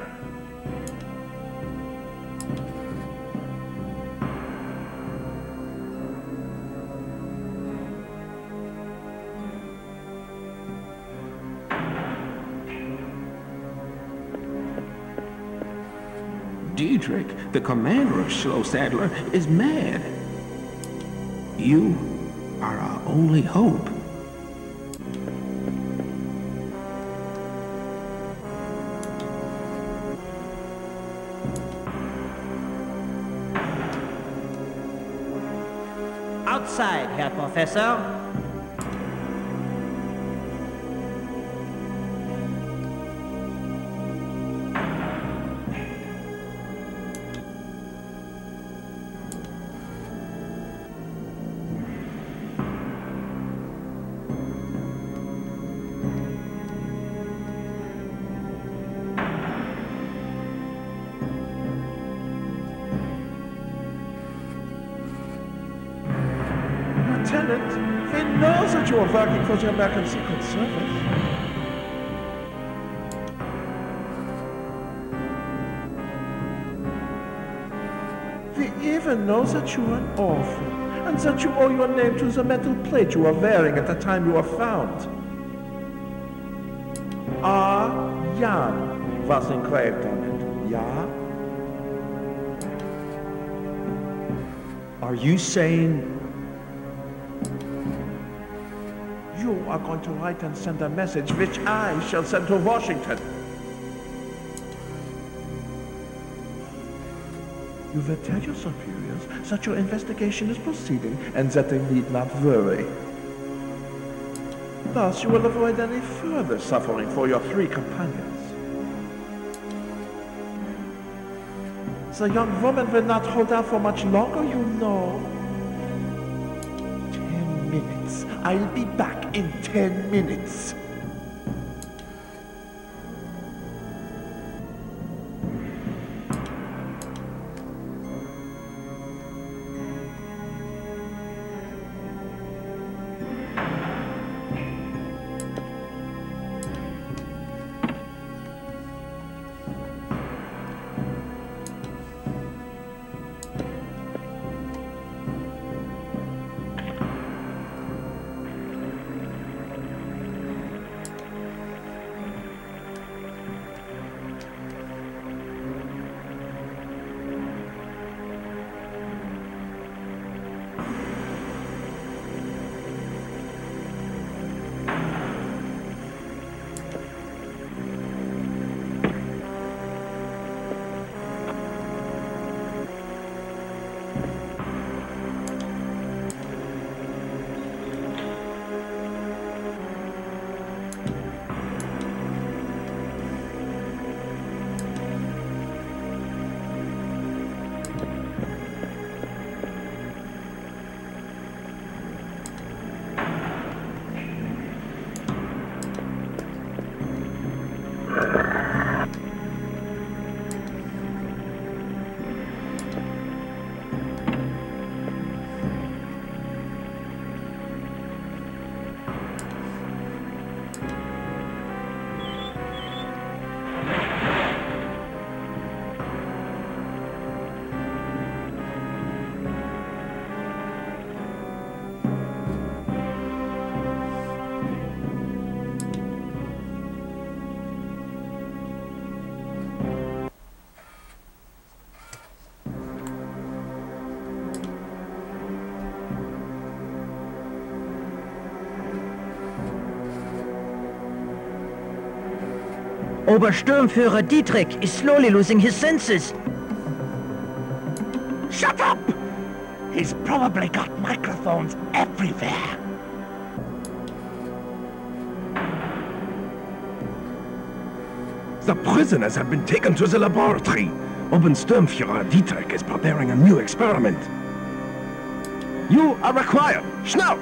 Diedrich, the commander of Schloss Adler, is mad. You are our only hope. Outside, Herr Professor. Lieutenant, he knows that you are working for the American Secret Service. He even knows that you are an orphan, and that you owe your name to the metal plate you were wearing at the time you were found. R. Jan was engraved on it, yeah? Are you saying... You are going to write and send a message which I shall send to Washington. You will tell your superiors that your investigation is proceeding and that they need not worry. Thus, you will avoid any further suffering for your 3 companions. The young woman will not hold out for much longer, you know. 10 minutes. I'll be back in 10 minutes. Obersturmführer Dietrich is slowly losing his senses. Shut up! He's probably got microphones everywhere. The prisoners have been taken to the laboratory. Obersturmführer Dietrich is preparing a new experiment. You are required. Schnell!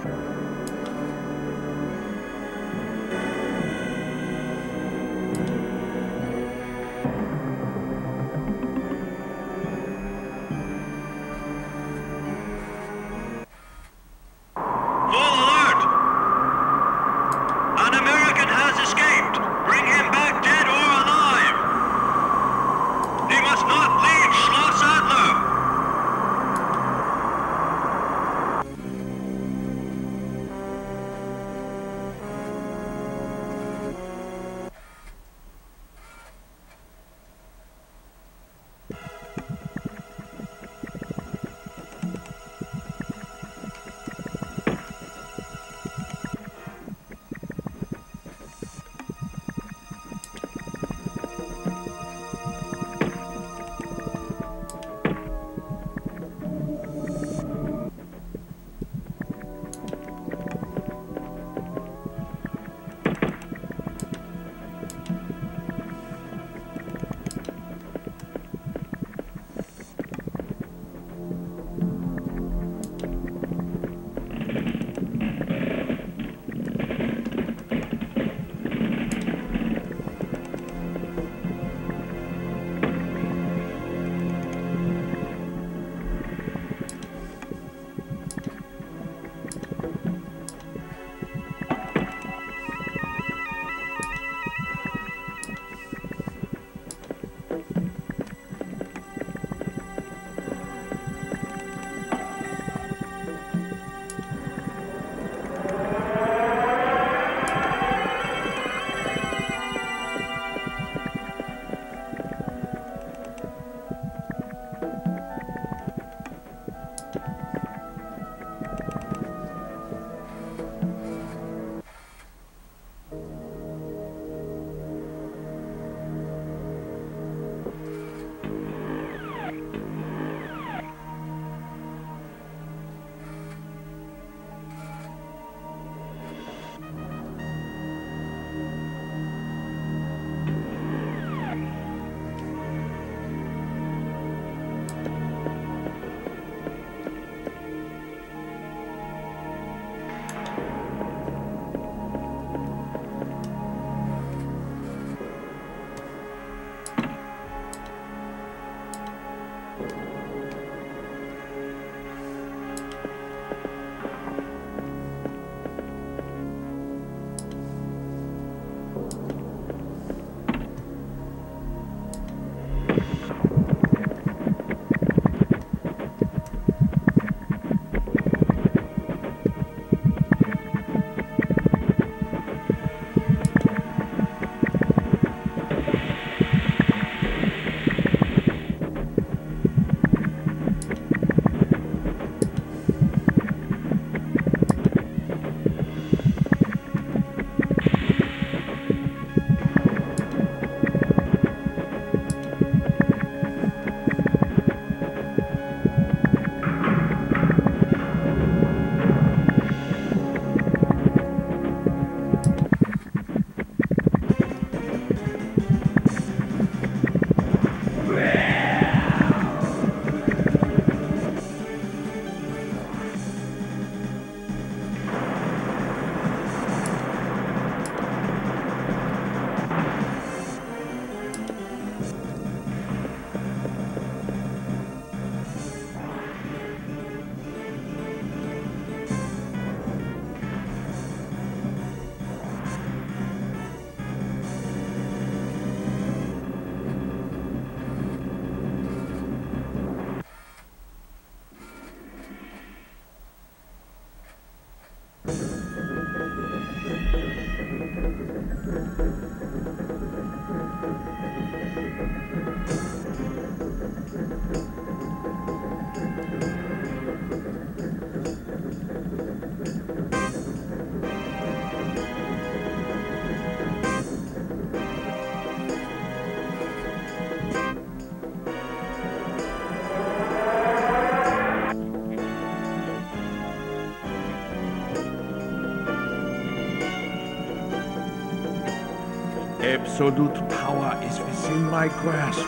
absolute power is within my grasp.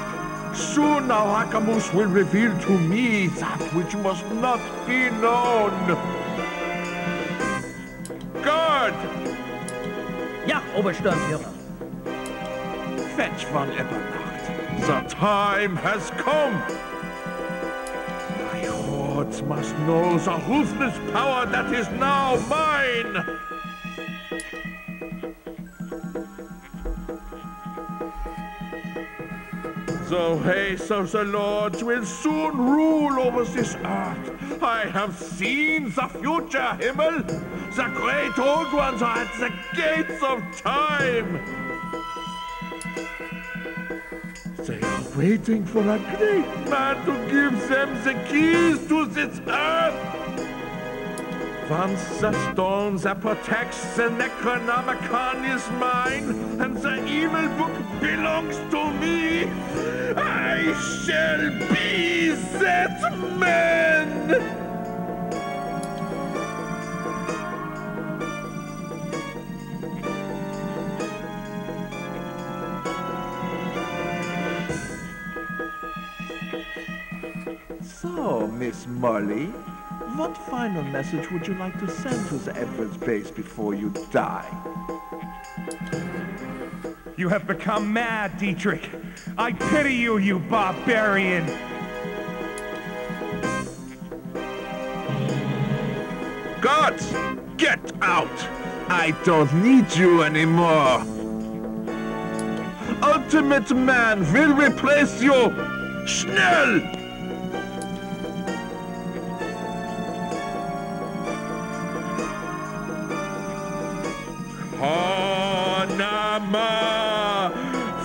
Soon Arakamus will reveal to me that which must not be known. Guard! Ja, Obersturmführer. Fetch von Ebernacht. The time has come. My hordes must know the ruthless power that is now mine. The ways of the Lords will soon rule over this earth. I have seen the future, Himmel. The great old ones are at the gates of time. They are waiting for a great man to give them the keys to this earth. Once the stone that protects the Necronomicon is mine, and the evil book belongs to me, I shall be that man! So, Miss Molly, what final message would you like to send to the Edwards base before you die? You have become mad, Dietrich. I pity you, you barbarian. Gods, get out! I don't need you anymore. Ultimate Man will replace you! Schnell! Hanama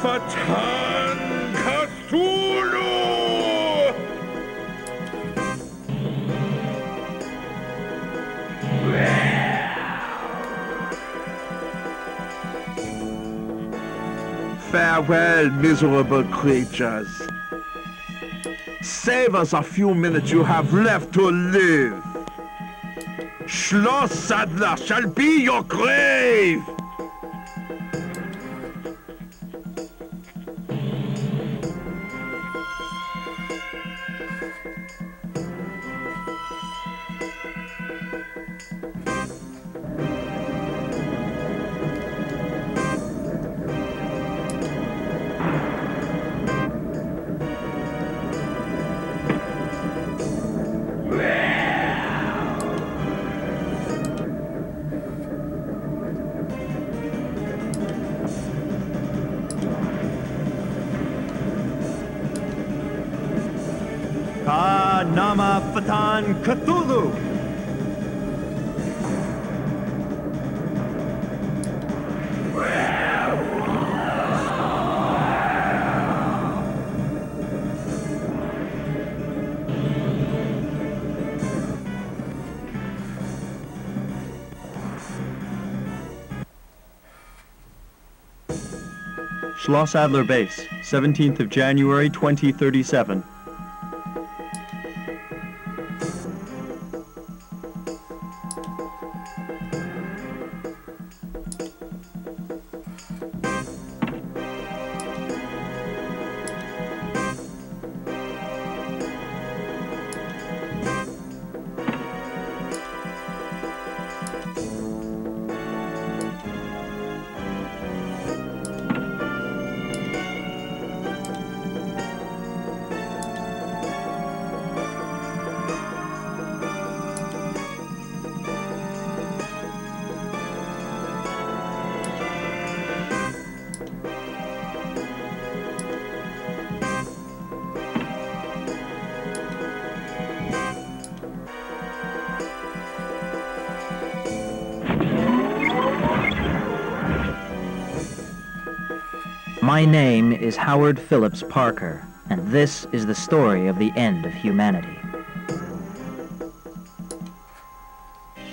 Fatan Cthulhu! Farewell, miserable creatures. Save us a few minutes you have left to live. Schloss Adler shall be your grave! Nama Fatan Cthulhu! Schloss Adler Base, 17th of January 2037. My name is Howard Phillips Parker, and this is the story of the end of humanity.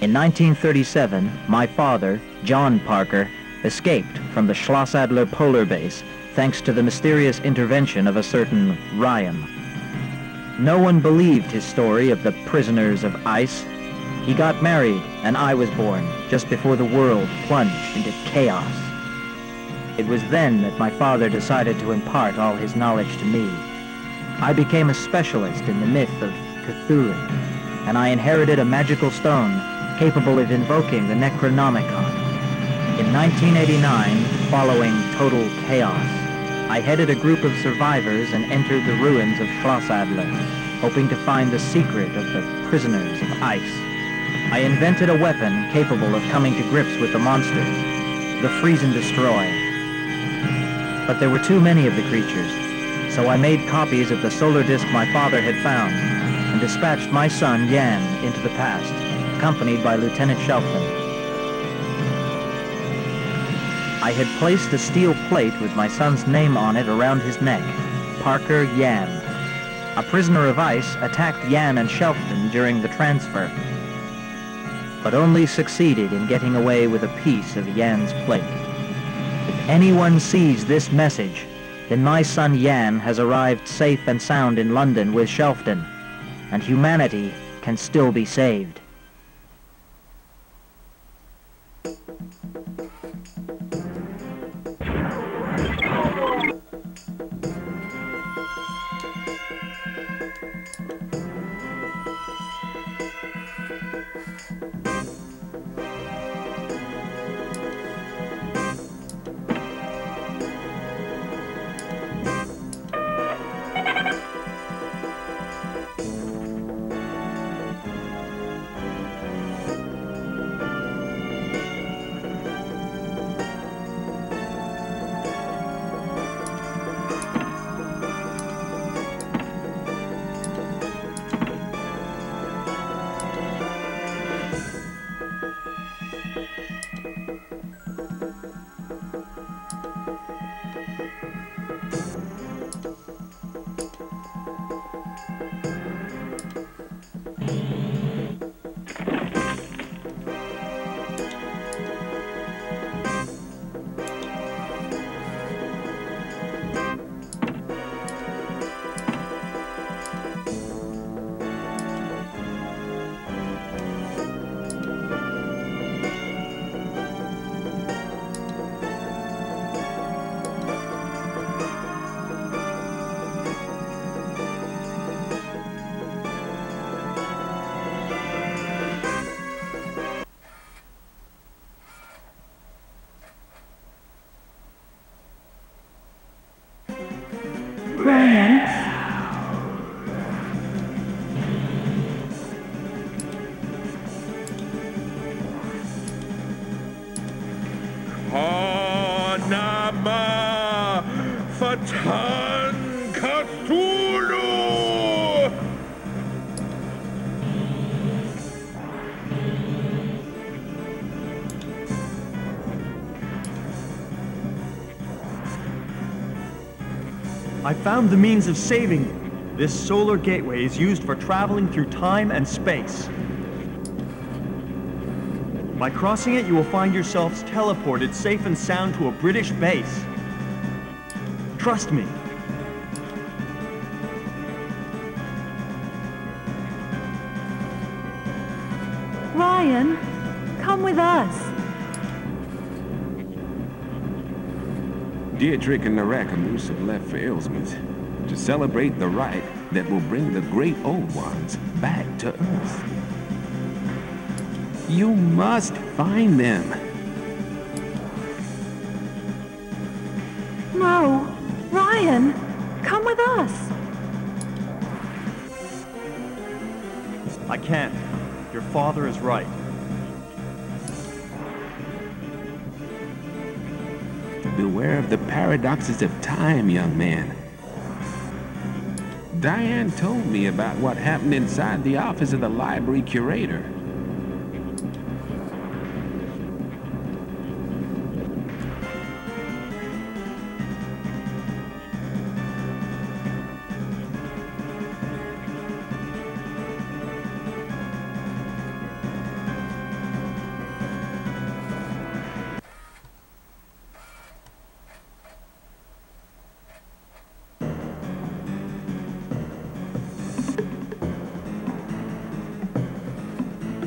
In 1937, my father, John Parker, escaped from the Schloss Adler polar base thanks to the mysterious intervention of a certain Ryan. No one believed his story of the prisoners of ice. He got married, and I was born just before the world plunged into chaos. It was then that my father decided to impart all his knowledge to me. I became a specialist in the myth of Cthulhu, and I inherited a magical stone capable of invoking the Necronomicon. In 1989, following total chaos, I headed a group of survivors and entered the ruins of Schloss Adler, hoping to find the secret of the prisoners of ice. I invented a weapon capable of coming to grips with the monsters, the Freeze and Destroy. But there were too many of the creatures, so I made copies of the solar disk my father had found and dispatched my son, Jan, into the past, accompanied by Lieutenant Shelfton. I had placed a steel plate with my son's name on it around his neck, Parker Jan. A prisoner of ice attacked Jan and Shelfton during the transfer, but only succeeded in getting away with a piece of Jan's plate. If anyone sees this message, then my son Jan has arrived safe and sound in London with Shelfton, and humanity can still be saved. Ryan. Hanama Fatan Cthulhu! I found the means of saving you. This solar gateway is used for traveling through time and space. By crossing it, you will find yourselves teleported safe and sound to a British base. Trust me. Ryan, come with us. Dietrich and the Rackamoose have left for Elsmith to celebrate the rite that will bring the great old ones back to Earth. You must find them. No, Ryan, come with us. I can't. Your father is right. Beware of the paradoxes of time, young man. Diane told me about what happened inside the office of the library curator.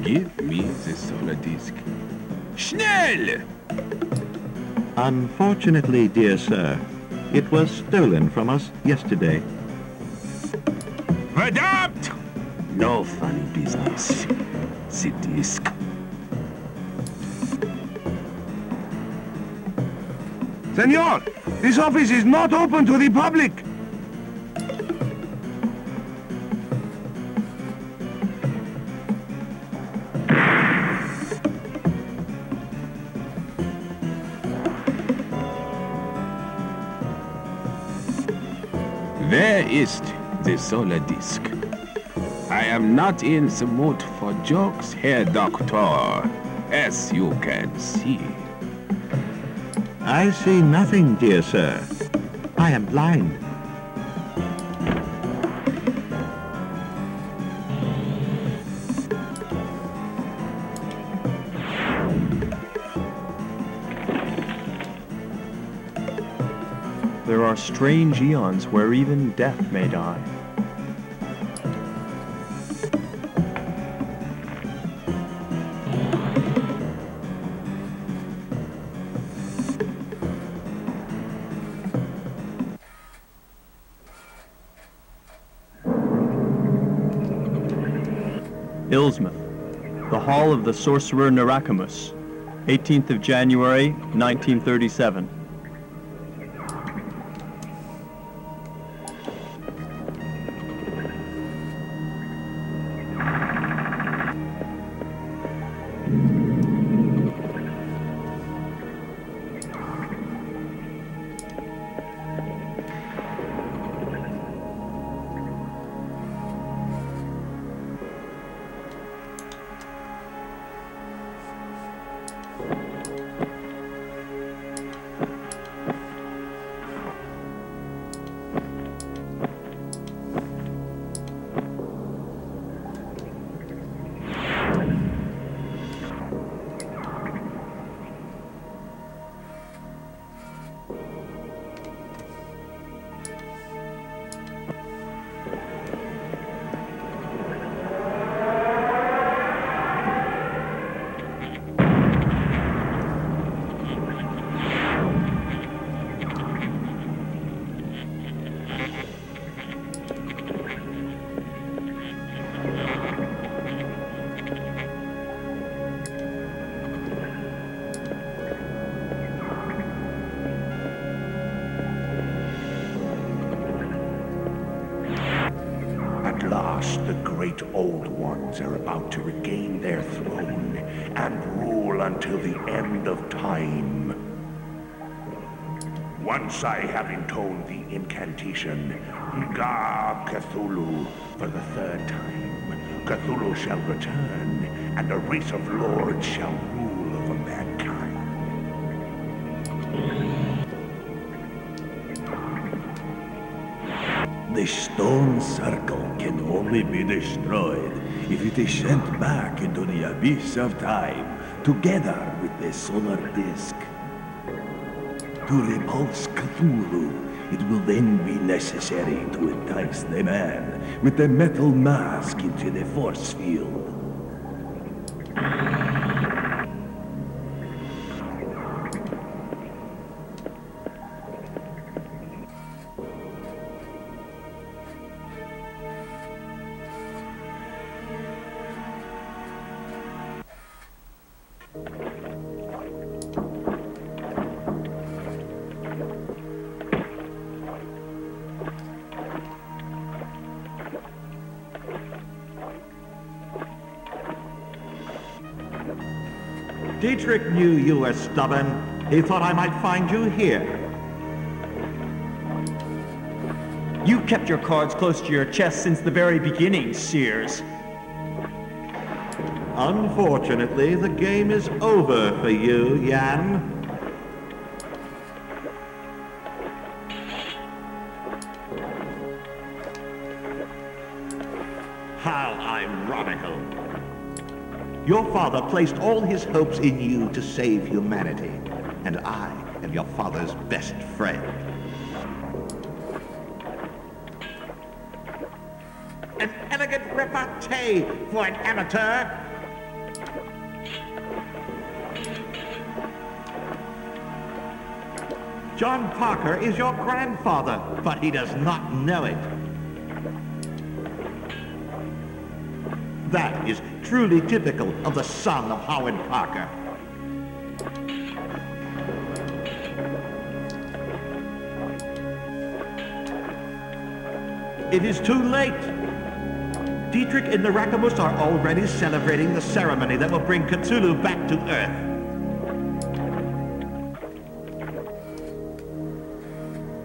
Give me the solar disk. Schnell! Unfortunately, dear sir, it was stolen from us yesterday. Adapt! No funny business. The disc. Senor, this office is not open to the public. Where is the solar disk? I am not in the mood for jokes, Herr Doctor, as you can see. I see nothing, dear sir. I am blind. There are strange eons where even death may die. Ilsmouth, the Hall of the Sorcerer Narakamus, 18th of January, 1937. The great old ones are about to regain their throne and rule until the end of time. Once I have intoned the incantation, Ga Cthulhu, for the third time, Cthulhu shall return, and a race of lords shall rule over mankind. The stone circle can only be destroyed if it is sent back into the abyss of time, together with the solar disk. To repulse Cthulhu, it will then be necessary to entice the man with the metal mask into the force field. Dietrich knew you were stubborn. He thought I might find you here. You've kept your cards close to your chest since the very beginning, Sears. Unfortunately, the game is over for you, Jan. How ironical. Your father placed all his hopes in you to save humanity, and I am your father's best friend. An elegant repartee for an amateur. John Parker is your grandfather, but he does not know it. That is truly typical of the son of Howard Parker. It is too late. Dietrich and the Rakamus are already celebrating the ceremony that will bring Cthulhu back to Earth.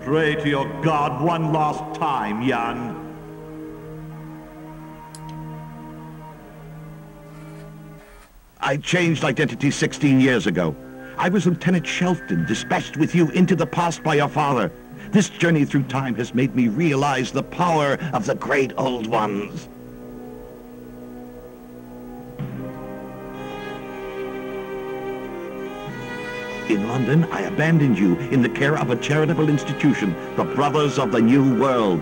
Pray to your god one last time, Jan. I changed identity 16 years ago. I was Lieutenant Shelton, dispatched with you into the past by your father. This journey through time has made me realize the power of the great old ones. In London, I abandoned you in the care of a charitable institution, the Brothers of the New World.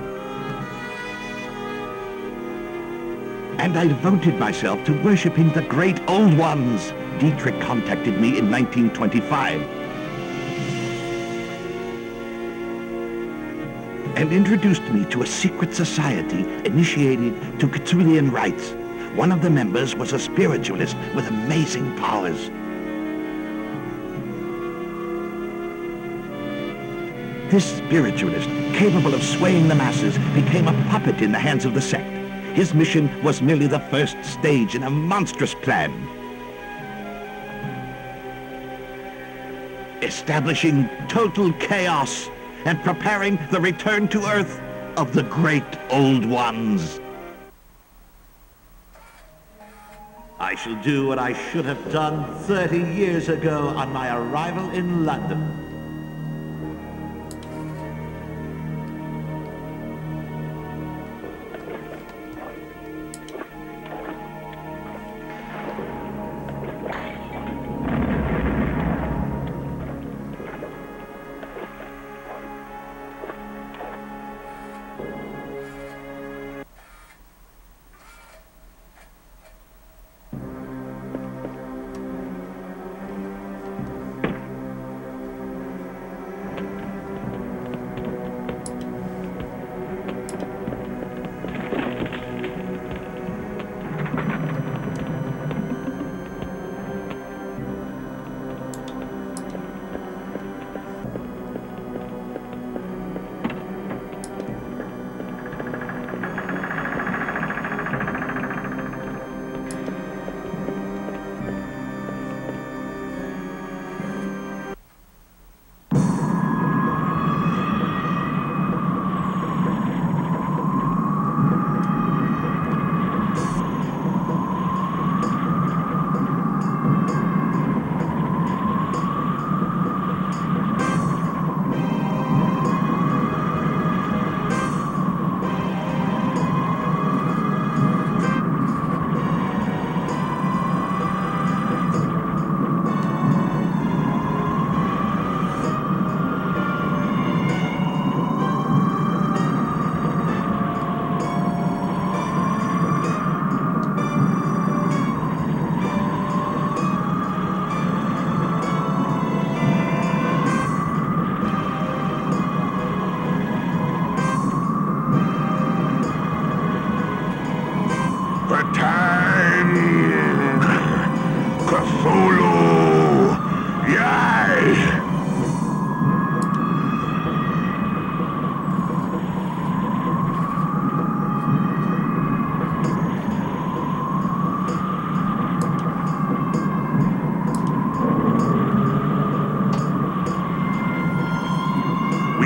And I devoted myself to worshipping the great old ones. Dietrich contacted me in 1925 and introduced me to a secret society initiated to Cthulian rites. One of the members was a spiritualist with amazing powers. This spiritualist, capable of swaying the masses, became a puppet in the hands of the sect. His mission was merely the first stage in a monstrous plan. Establishing total chaos and preparing the return to Earth of the great old ones. I shall do what I should have done 30 years ago on my arrival in London.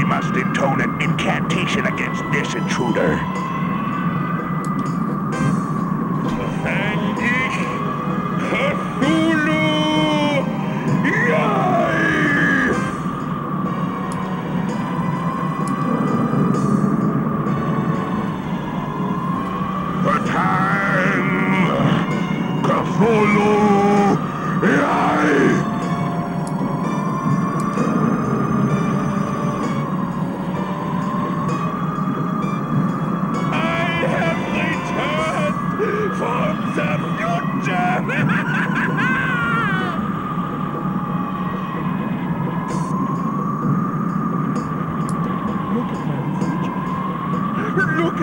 must intone an incantation against this intruder.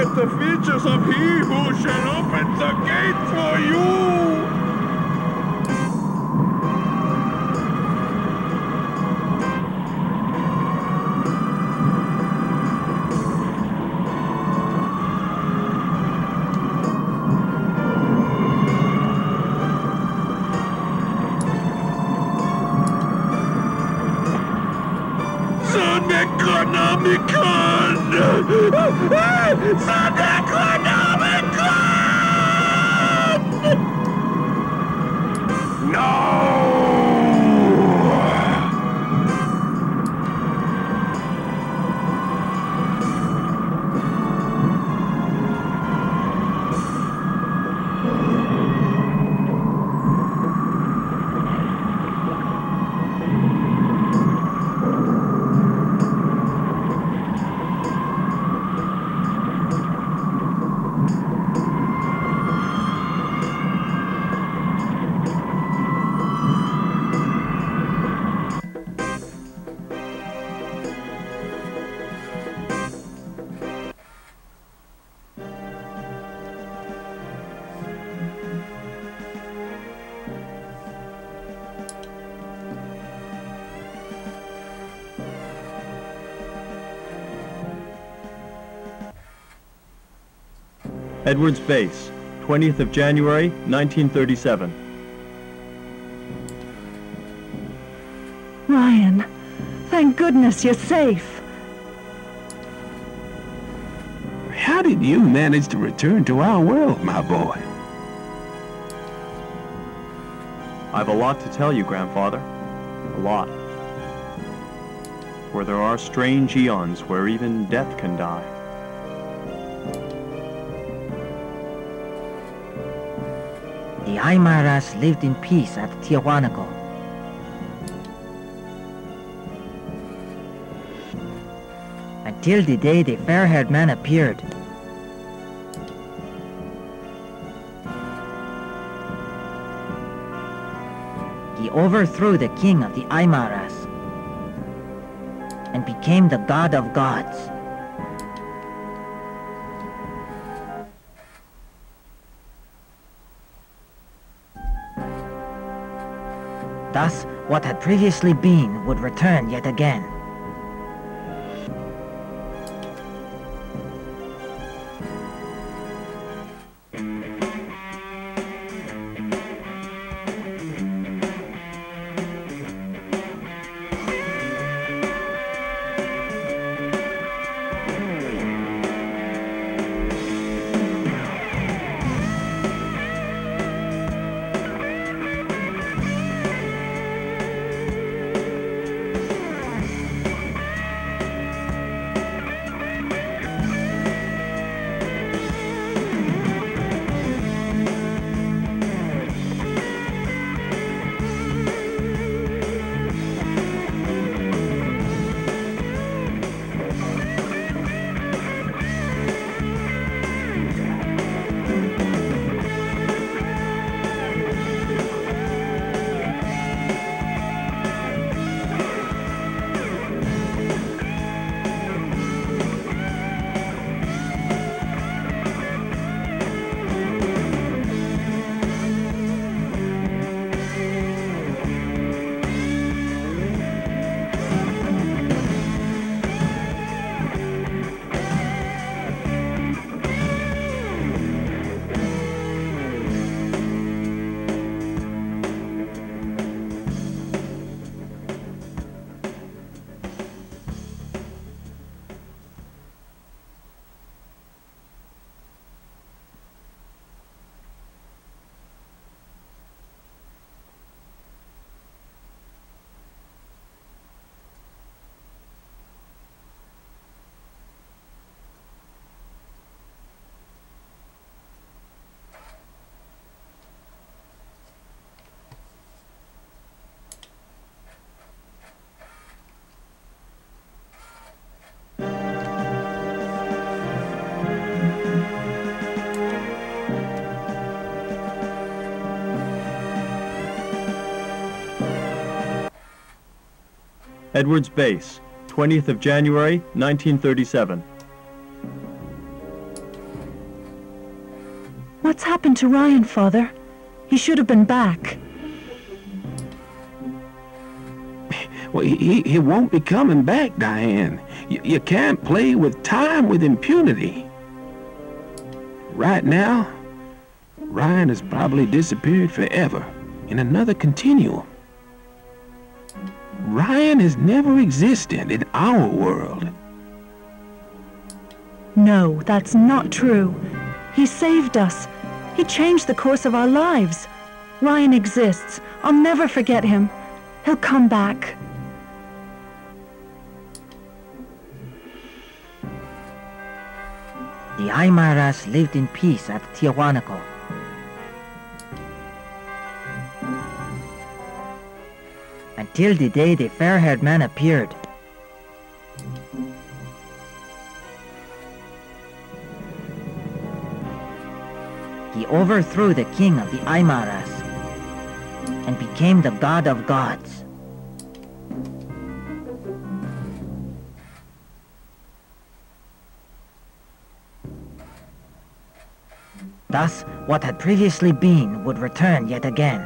with the features of he who shall open the gate for you! Edwards Base, 20th of January, 1937. Ryan, thank goodness you're safe. How did you manage to return to our world, my boy? I've a lot to tell you, Grandfather. A lot. For there are strange eons where even death can die. The Aymaras lived in peace at Tiahuanaco. Until the day the fair-haired man appeared. He overthrew the king of the Aymaras and became the god of gods. Thus, what had previously been would return yet again. Edwards Base, 20th of January, 1937. What's happened to Ryan, Father? He should have been back. Well, he won't be coming back, Diane. You can't play with time with impunity. Right now, Ryan has probably disappeared forever in another continuum. Ryan has never existed in our world. No, that's not true. He saved us. He changed the course of our lives. Ryan exists. I'll never forget him. He'll come back. The Aymaras lived in peace at Tiahuanaco. Until the day the fair-haired man appeared. He overthrew the king of the Aymaras and became the god of gods. Thus, what had previously been would return yet again.